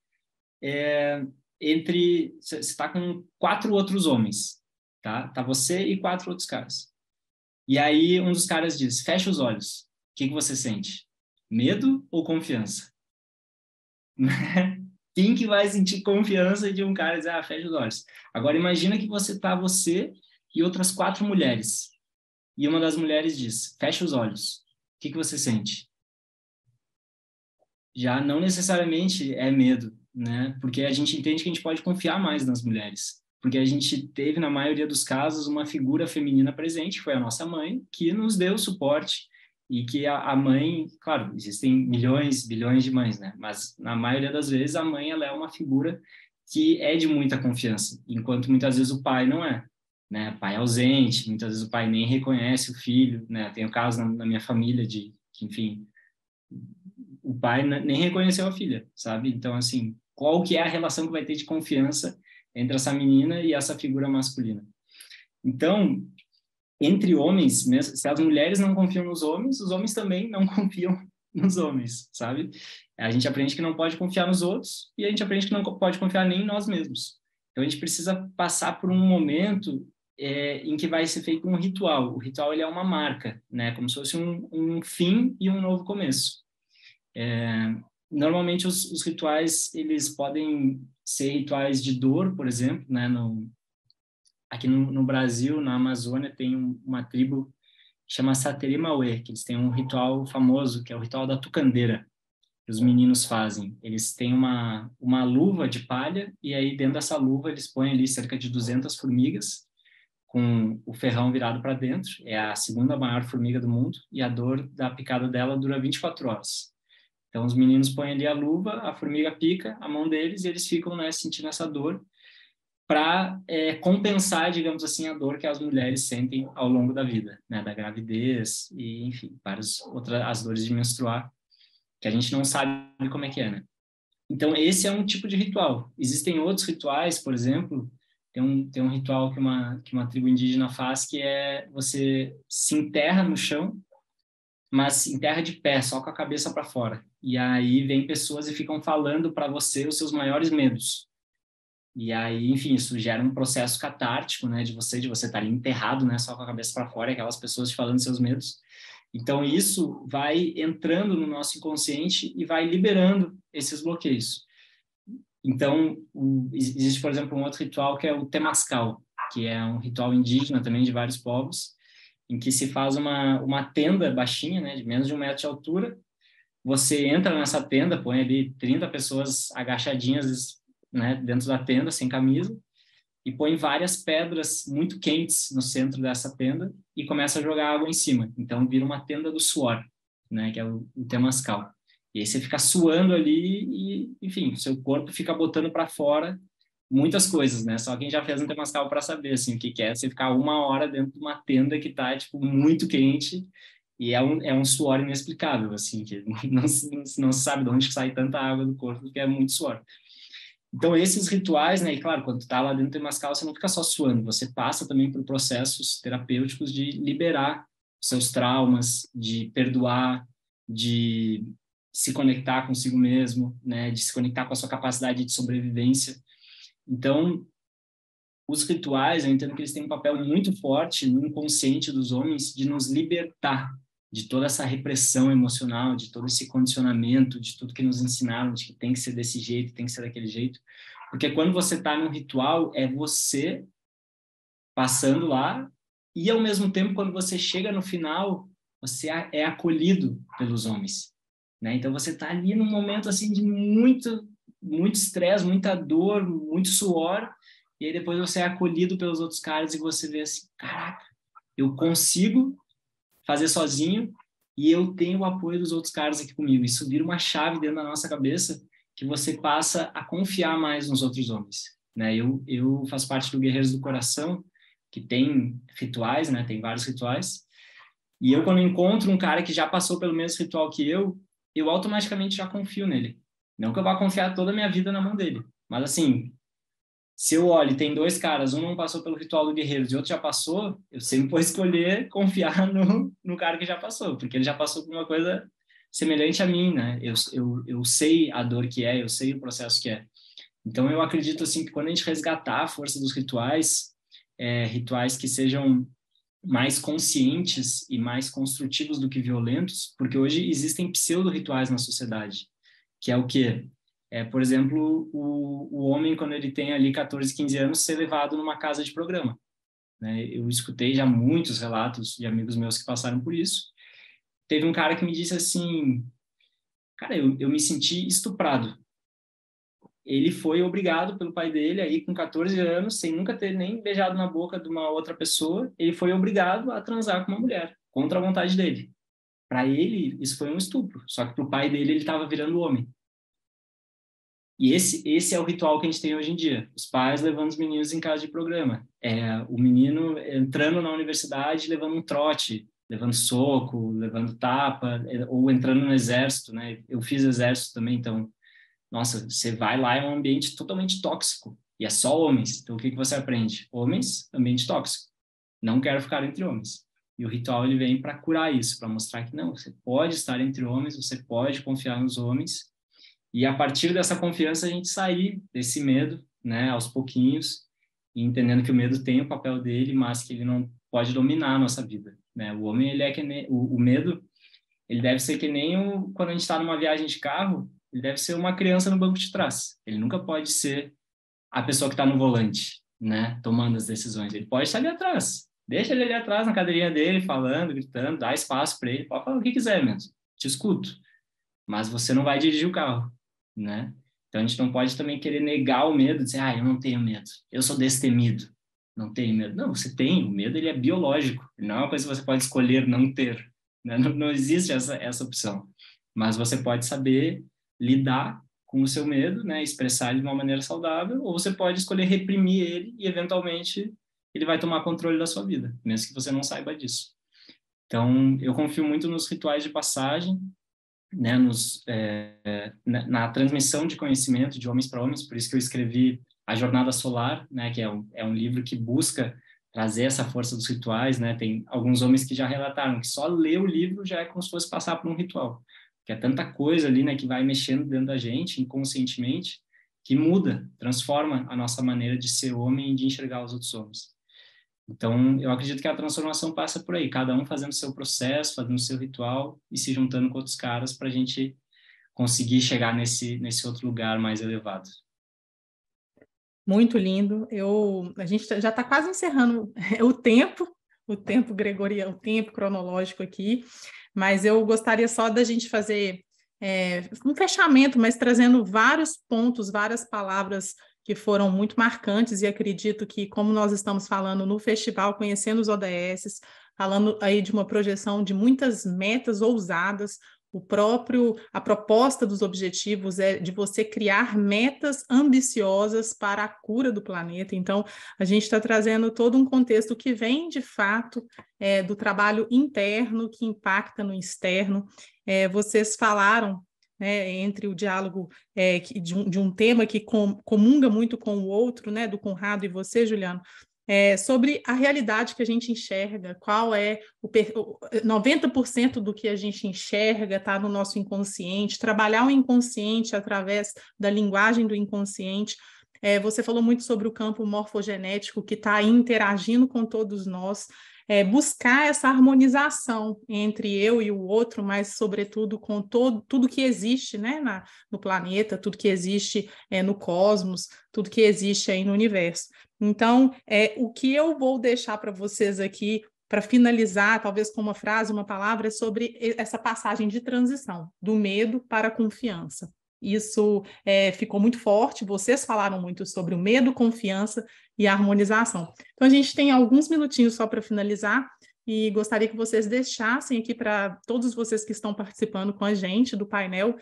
você está com 4 outros homens, tá? Tá você e 4 outros caras. E aí um dos caras diz, fecha os olhos. O que você sente? Medo ou confiança? Quem que vai sentir confiança de um cara dizer, fecha os olhos? Agora imagina que você e outras 4 mulheres. E uma das mulheres diz, fecha os olhos. O que você sente? Já não necessariamente é medo, né? Porque a gente entende que a gente pode confiar mais nas mulheres. Porque a gente teve, na maioria dos casos, uma figura feminina presente, que foi a nossa mãe, que nos deu suporte. E que a mãe, claro, existem milhões, bilhões de mães, né? Mas, na maioria das vezes, a mãe ela é uma figura que é de muita confiança, enquanto muitas vezes o pai não é, né? O pai é ausente, muitas vezes o pai nem reconhece o filho, né? Tem o caso na minha família de que, enfim, o pai nem reconheceu a filha, sabe? Então, assim, qual que é a relação que vai ter de confiança entre essa menina e essa figura masculina? Então, entre homens, mesmo, se as mulheres não confiam nos homens, os homens também não confiam nos homens, sabe? A gente aprende que não pode confiar nos outros e a gente aprende que não pode confiar nem em nós mesmos. Então, a gente precisa passar por um momento em que vai ser feito um ritual. O ritual ele é uma marca, né? Como se fosse um fim e um novo começo. Normalmente, os rituais eles podem ser rituais de dor, por exemplo, né? Aqui no Brasil, na Amazônia, tem uma tribo que chama Sateri Mauê, que eles têm um ritual famoso, que é o ritual da tucandeira, que os meninos fazem. Eles têm uma luva de palha, e aí dentro dessa luva eles põem ali cerca de 200 formigas, com o ferrão virado para dentro. É a segunda maior formiga do mundo, e a dor da picada dela dura 24 horas. Então, os meninos põem ali a luva, a formiga pica a mão deles, e eles ficam, né, sentindo essa dor, para compensar, digamos assim, a dor que as mulheres sentem ao longo da vida, né, da gravidez e, enfim, várias outras as dores de menstruar, que a gente não sabe como é que é, né? Então, esse é um tipo de ritual. Existem outros rituais, por exemplo, tem um ritual que uma tribo indígena faz, que é você se enterra no chão, mas se enterra de pé, só com a cabeça para fora. E aí vem pessoas e ficam falando para você os seus maiores medos. E aí, enfim, isso gera um processo catártico, né, de você estar ali enterrado, né, só com a cabeça para fora, e aquelas pessoas te falando seus medos. Então, isso vai entrando no nosso inconsciente e vai liberando esses bloqueios. Então, existe, por exemplo, um outro ritual que é o Temascal, que é um ritual indígena também de vários povos, em que se faz uma tenda baixinha, né, de menos de 1 metro de altura. Você entra nessa tenda, põe ali 30 pessoas agachadinhas, né, dentro da tenda, sem camisa, e põe várias pedras muito quentes no centro dessa tenda e começa a jogar água em cima. Então, vira uma tenda do suor, né, que é o Temascal. E aí você fica suando ali e, enfim, o seu corpo fica botando para fora muitas coisas, né? Só quem já fez um Temascal para saber, assim, o que é você ficar 1 hora dentro de uma tenda que tá, tipo, muito quente e é um suor inexplicável, assim, que não se sabe de onde sai tanta água do corpo, porque é muito suor. Então, esses rituais, né, e claro, quando tu tá lá dentro do Temazcal, você não fica só suando, você passa também por processos terapêuticos de liberar seus traumas, de perdoar, de se conectar consigo mesmo, né, de se conectar com a sua capacidade de sobrevivência. Então, os rituais, eu entendo que eles têm um papel muito forte no inconsciente dos homens de nos libertar de toda essa repressão emocional, de todo esse condicionamento, de tudo que nos ensinaram, de que tem que ser desse jeito, tem que ser daquele jeito. Porque quando você está num ritual, é você passando lá, e ao mesmo tempo, quando você chega no final, você é acolhido pelos homens, né? Então, você está ali num momento assim de muito estresse, muita dor, muito suor, e aí depois você é acolhido pelos outros caras e você vê assim, caraca, eu consigo fazer sozinho e eu tenho o apoio dos outros caras aqui comigo. Isso vira uma chave dentro da nossa cabeça que você passa a confiar mais nos outros homens, né? Eu faço parte do Guerreiros do Coração, que tem rituais, né? Tem vários rituais. E eu, quando encontro um cara que já passou pelo mesmo ritual que eu automaticamente já confio nele. Não que eu vá confiar toda a minha vida na mão dele, mas assim, se eu olho e tem dois caras, um não passou pelo ritual do Guerreiros e outro já passou, eu sempre vou escolher confiar no cara que já passou, porque ele já passou por uma coisa semelhante a mim, né? Eu sei a dor que é, eu sei o processo que é. Então, eu acredito, assim, que quando a gente resgatar a força dos rituais, rituais que sejam mais conscientes e mais construtivos do que violentos, porque hoje existem pseudo-rituais na sociedade, que é o quê? Por exemplo, o homem, quando ele tem ali 14, 15 anos, ser levado numa casa de programa, né? Eu escutei já muitos relatos de amigos meus que passaram por isso. Teve um cara que me disse assim, cara, eu me senti estuprado. Ele foi obrigado pelo pai dele, aí com 14 anos, sem nunca ter nem beijado na boca de uma outra pessoa, ele foi obrigado a transar com uma mulher, contra a vontade dele. Para ele, isso foi um estupro, só que para o pai dele, ele estava virando homem. E esse é o ritual que a gente tem hoje em dia. Os pais levando os meninos em casa de programa. O menino entrando na universidade, levando um trote, levando soco, levando tapa, ou entrando no exército, né? Eu fiz exército também, então, nossa, você vai lá, é um ambiente totalmente tóxico. E é só homens. Então, o que você aprende? Homens, ambiente tóxico. Não quero ficar entre homens. E o ritual, ele vem para curar isso, para mostrar que não, você pode estar entre homens, você pode confiar nos homens. E a partir dessa confiança a gente sair desse medo, né, aos pouquinhos, e entendendo que o medo tem o papel dele, mas que ele não pode dominar a nossa vida, né? O homem, ele é que nem, o medo, ele deve ser que nem quando a gente está numa viagem de carro, ele deve ser uma criança no banco de trás. Ele nunca pode ser a pessoa que está no volante, né, tomando as decisões. Ele pode estar ali atrás. Deixa ele ali atrás na cadeirinha dele, falando, gritando, dá espaço para ele, pode falar o que quiser mesmo. Te escuto. Mas você não vai dirigir o carro, né? Então, a gente não pode também querer negar o medo, dizer, eu não tenho medo, eu sou destemido, não tenho medo. Não, você tem, o medo, ele é biológico, ele não é uma coisa que você pode escolher não ter, né? Não existe essa opção, mas você pode saber lidar com o seu medo, né? Expressar ele de uma maneira saudável, ou você pode escolher reprimir ele e, eventualmente, ele vai tomar controle da sua vida, mesmo que você não saiba disso. Então, eu confio muito nos rituais de passagem, né, na transmissão de conhecimento de homens para homens, por isso que eu escrevi A Jornada Solar, né, que é um livro que busca trazer essa força dos rituais, né? Tem alguns homens que já relataram que só ler o livro já é como se fosse passar por um ritual, que é tanta coisa ali, né, que vai mexendo dentro da gente, inconscientemente, que muda, transforma a nossa maneira de ser homem e de enxergar os outros homens. Então, eu acredito que a transformação passa por aí, cada um fazendo seu processo, fazendo seu ritual e se juntando com outros caras para a gente conseguir chegar nesse outro lugar mais elevado. Muito lindo. A gente já está quase encerrando o tempo gregoriano, o tempo cronológico aqui, mas eu gostaria só da gente fazer um fechamento, mas trazendo vários pontos, várias palavras que foram muito marcantes, e acredito que, como nós estamos falando no festival, conhecendo os ODS, falando aí de uma projeção de muitas metas ousadas, a proposta dos objetivos é de você criar metas ambiciosas para a cura do planeta. Então, a gente está trazendo todo um contexto que vem, de fato, do trabalho interno, que impacta no externo. Vocês falaram né, entre o diálogo de um tema que comunga muito com o outro, né, do Conrado e você, Juliano, sobre a realidade que a gente enxerga, qual é 90% do que a gente enxerga está no nosso inconsciente, trabalhar o inconsciente através da linguagem do inconsciente. Você falou muito sobre o campo morfogenético que está interagindo com todos nós, buscar essa harmonização entre eu e o outro, mas, sobretudo, com tudo que existe, né, no planeta, tudo que existe no cosmos, tudo que existe aí no universo. Então, o que eu vou deixar para vocês aqui, para finalizar, talvez com uma frase, uma palavra, é sobre essa passagem de transição, do medo para a confiança. Isso ficou muito forte, vocês falaram muito sobre o medo, confiança e a harmonização. Então, a gente tem alguns minutinhos só para finalizar e gostaria que vocês deixassem aqui para todos vocês que estão participando com a gente do painel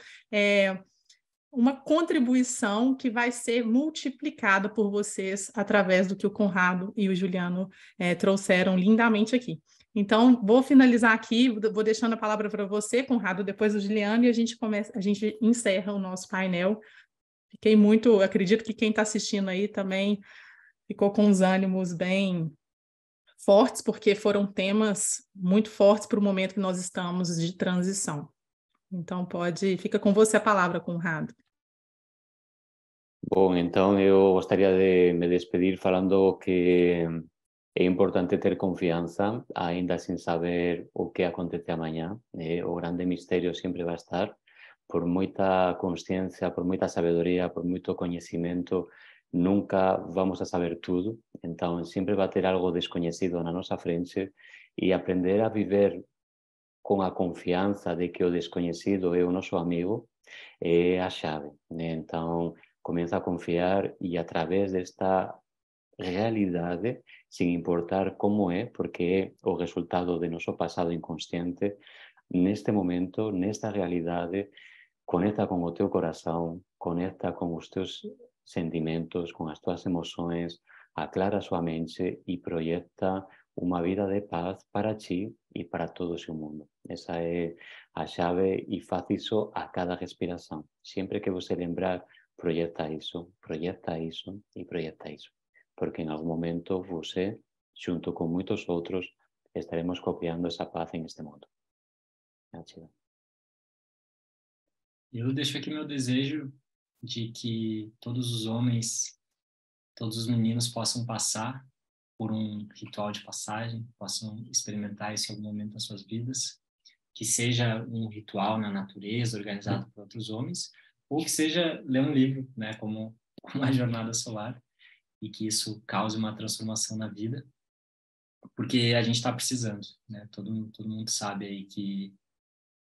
uma contribuição que vai ser multiplicada por vocês através do que o Conrado e o Juliano trouxeram lindamente aqui. Então, vou finalizar aqui, vou deixando a palavra para você, Conrado, depois do Juliano, e a gente encerra o nosso painel. Acredito que quem está assistindo aí também ficou com os ânimos bem fortes, porque foram temas muito fortes para o momento que nós estamos de transição. Então, fica com você a palavra, Conrado. Bom, então eu gostaria de me despedir falando que é importante ter confiança, ainda sem saber o que acontece amanhã. O grande mistério sempre vai estar. Por muita consciência, por muita sabedoria, por muito conhecimento, nunca vamos a saber tudo. Então, sempre vai ter algo desconhecido na nossa frente e aprender a viver com a confiança de que o desconhecido é o nosso amigo é a chave, né? Então, começa a confiar e através desta realidade, sem importar como é, porque é o resultado de nosso passado inconsciente, neste momento, nesta realidade, conecta com o teu coração, conecta com os teus sentimentos, com as tuas emoções, aclara sua mente e projeta uma vida de paz para ti e para todo o seu mundo. Essa é a chave e faz isso a cada respiração. Sempre que você lembrar, projeta isso e projeta isso. Porque em algum momento você, junto com muitos outros, estaremos copiando essa paz neste mundo. Gratidão. Eu deixo aqui meu desejo de que todos os homens, todos os meninos possam passar por um ritual de passagem, possam experimentar isso em algum momento das suas vidas, que seja um ritual na natureza, organizado por outros homens, ou que seja ler um livro, né, como a Jornada Solar, e que isso cause uma transformação na vida, porque a gente está precisando, né? Todo mundo sabe aí que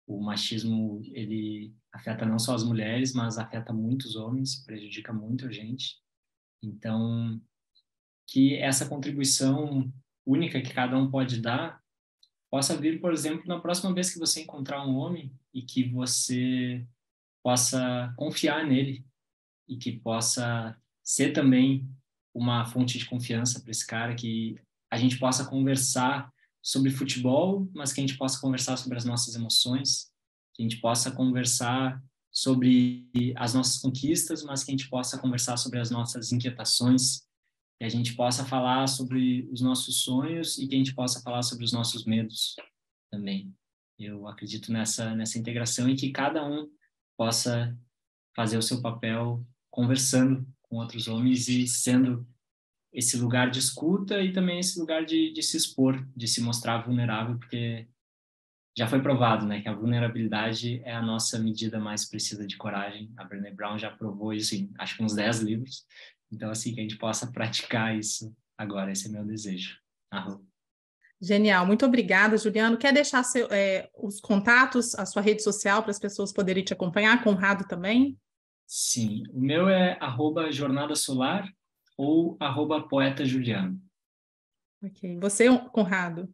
o machismo, ele afeta não só as mulheres, mas afeta muitos homens, prejudica muito a gente. Então, que essa contribuição única que cada um pode dar possa vir, por exemplo, na próxima vez que você encontrar um homem e que você possa confiar nele e que possa ser também uma fonte de confiança para esse cara, que a gente possa conversar sobre futebol, mas que a gente possa conversar sobre as nossas emoções, que a gente possa conversar sobre as nossas conquistas, mas que a gente possa conversar sobre as nossas inquietações, que a gente possa falar sobre os nossos sonhos e que a gente possa falar sobre os nossos medos também. Eu acredito nessa integração e que cada um possa fazer o seu papel conversando com outros homens e sendo esse lugar de escuta e também esse lugar de se expor, de se mostrar vulnerável, porque já foi provado, né, que a vulnerabilidade é a nossa medida mais precisa de coragem. A Brené Brown já provou isso em, acho que uns 10 livros. Então, assim, que a gente possa praticar isso agora. Esse é meu desejo. Genial, muito obrigada, Juliano. Quer deixar os contatos, a sua rede social, para as pessoas poderem te acompanhar? Conrado também? Sim, o meu é @jornadasolar ou @poetajuliano. Ok, você, Conrado?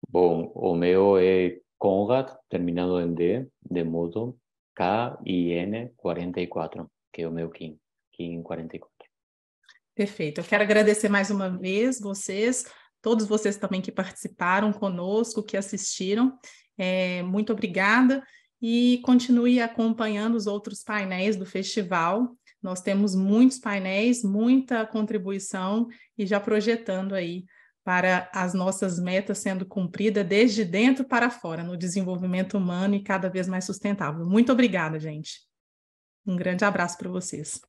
Bom, o meu é Conrad, terminado em D, de modo, KIN44, que é o meu KIN 44. Perfeito, eu quero agradecer mais uma vez vocês, todos vocês também que participaram conosco, que assistiram, muito obrigada. e continue acompanhando os outros painéis do festival. Nós temos muitos painéis, muita contribuição e já projetando aí para as nossas metas sendo cumpridas desde dentro para fora, no desenvolvimento humano e cada vez mais sustentável. Muito obrigada, gente. Um grande abraço para vocês.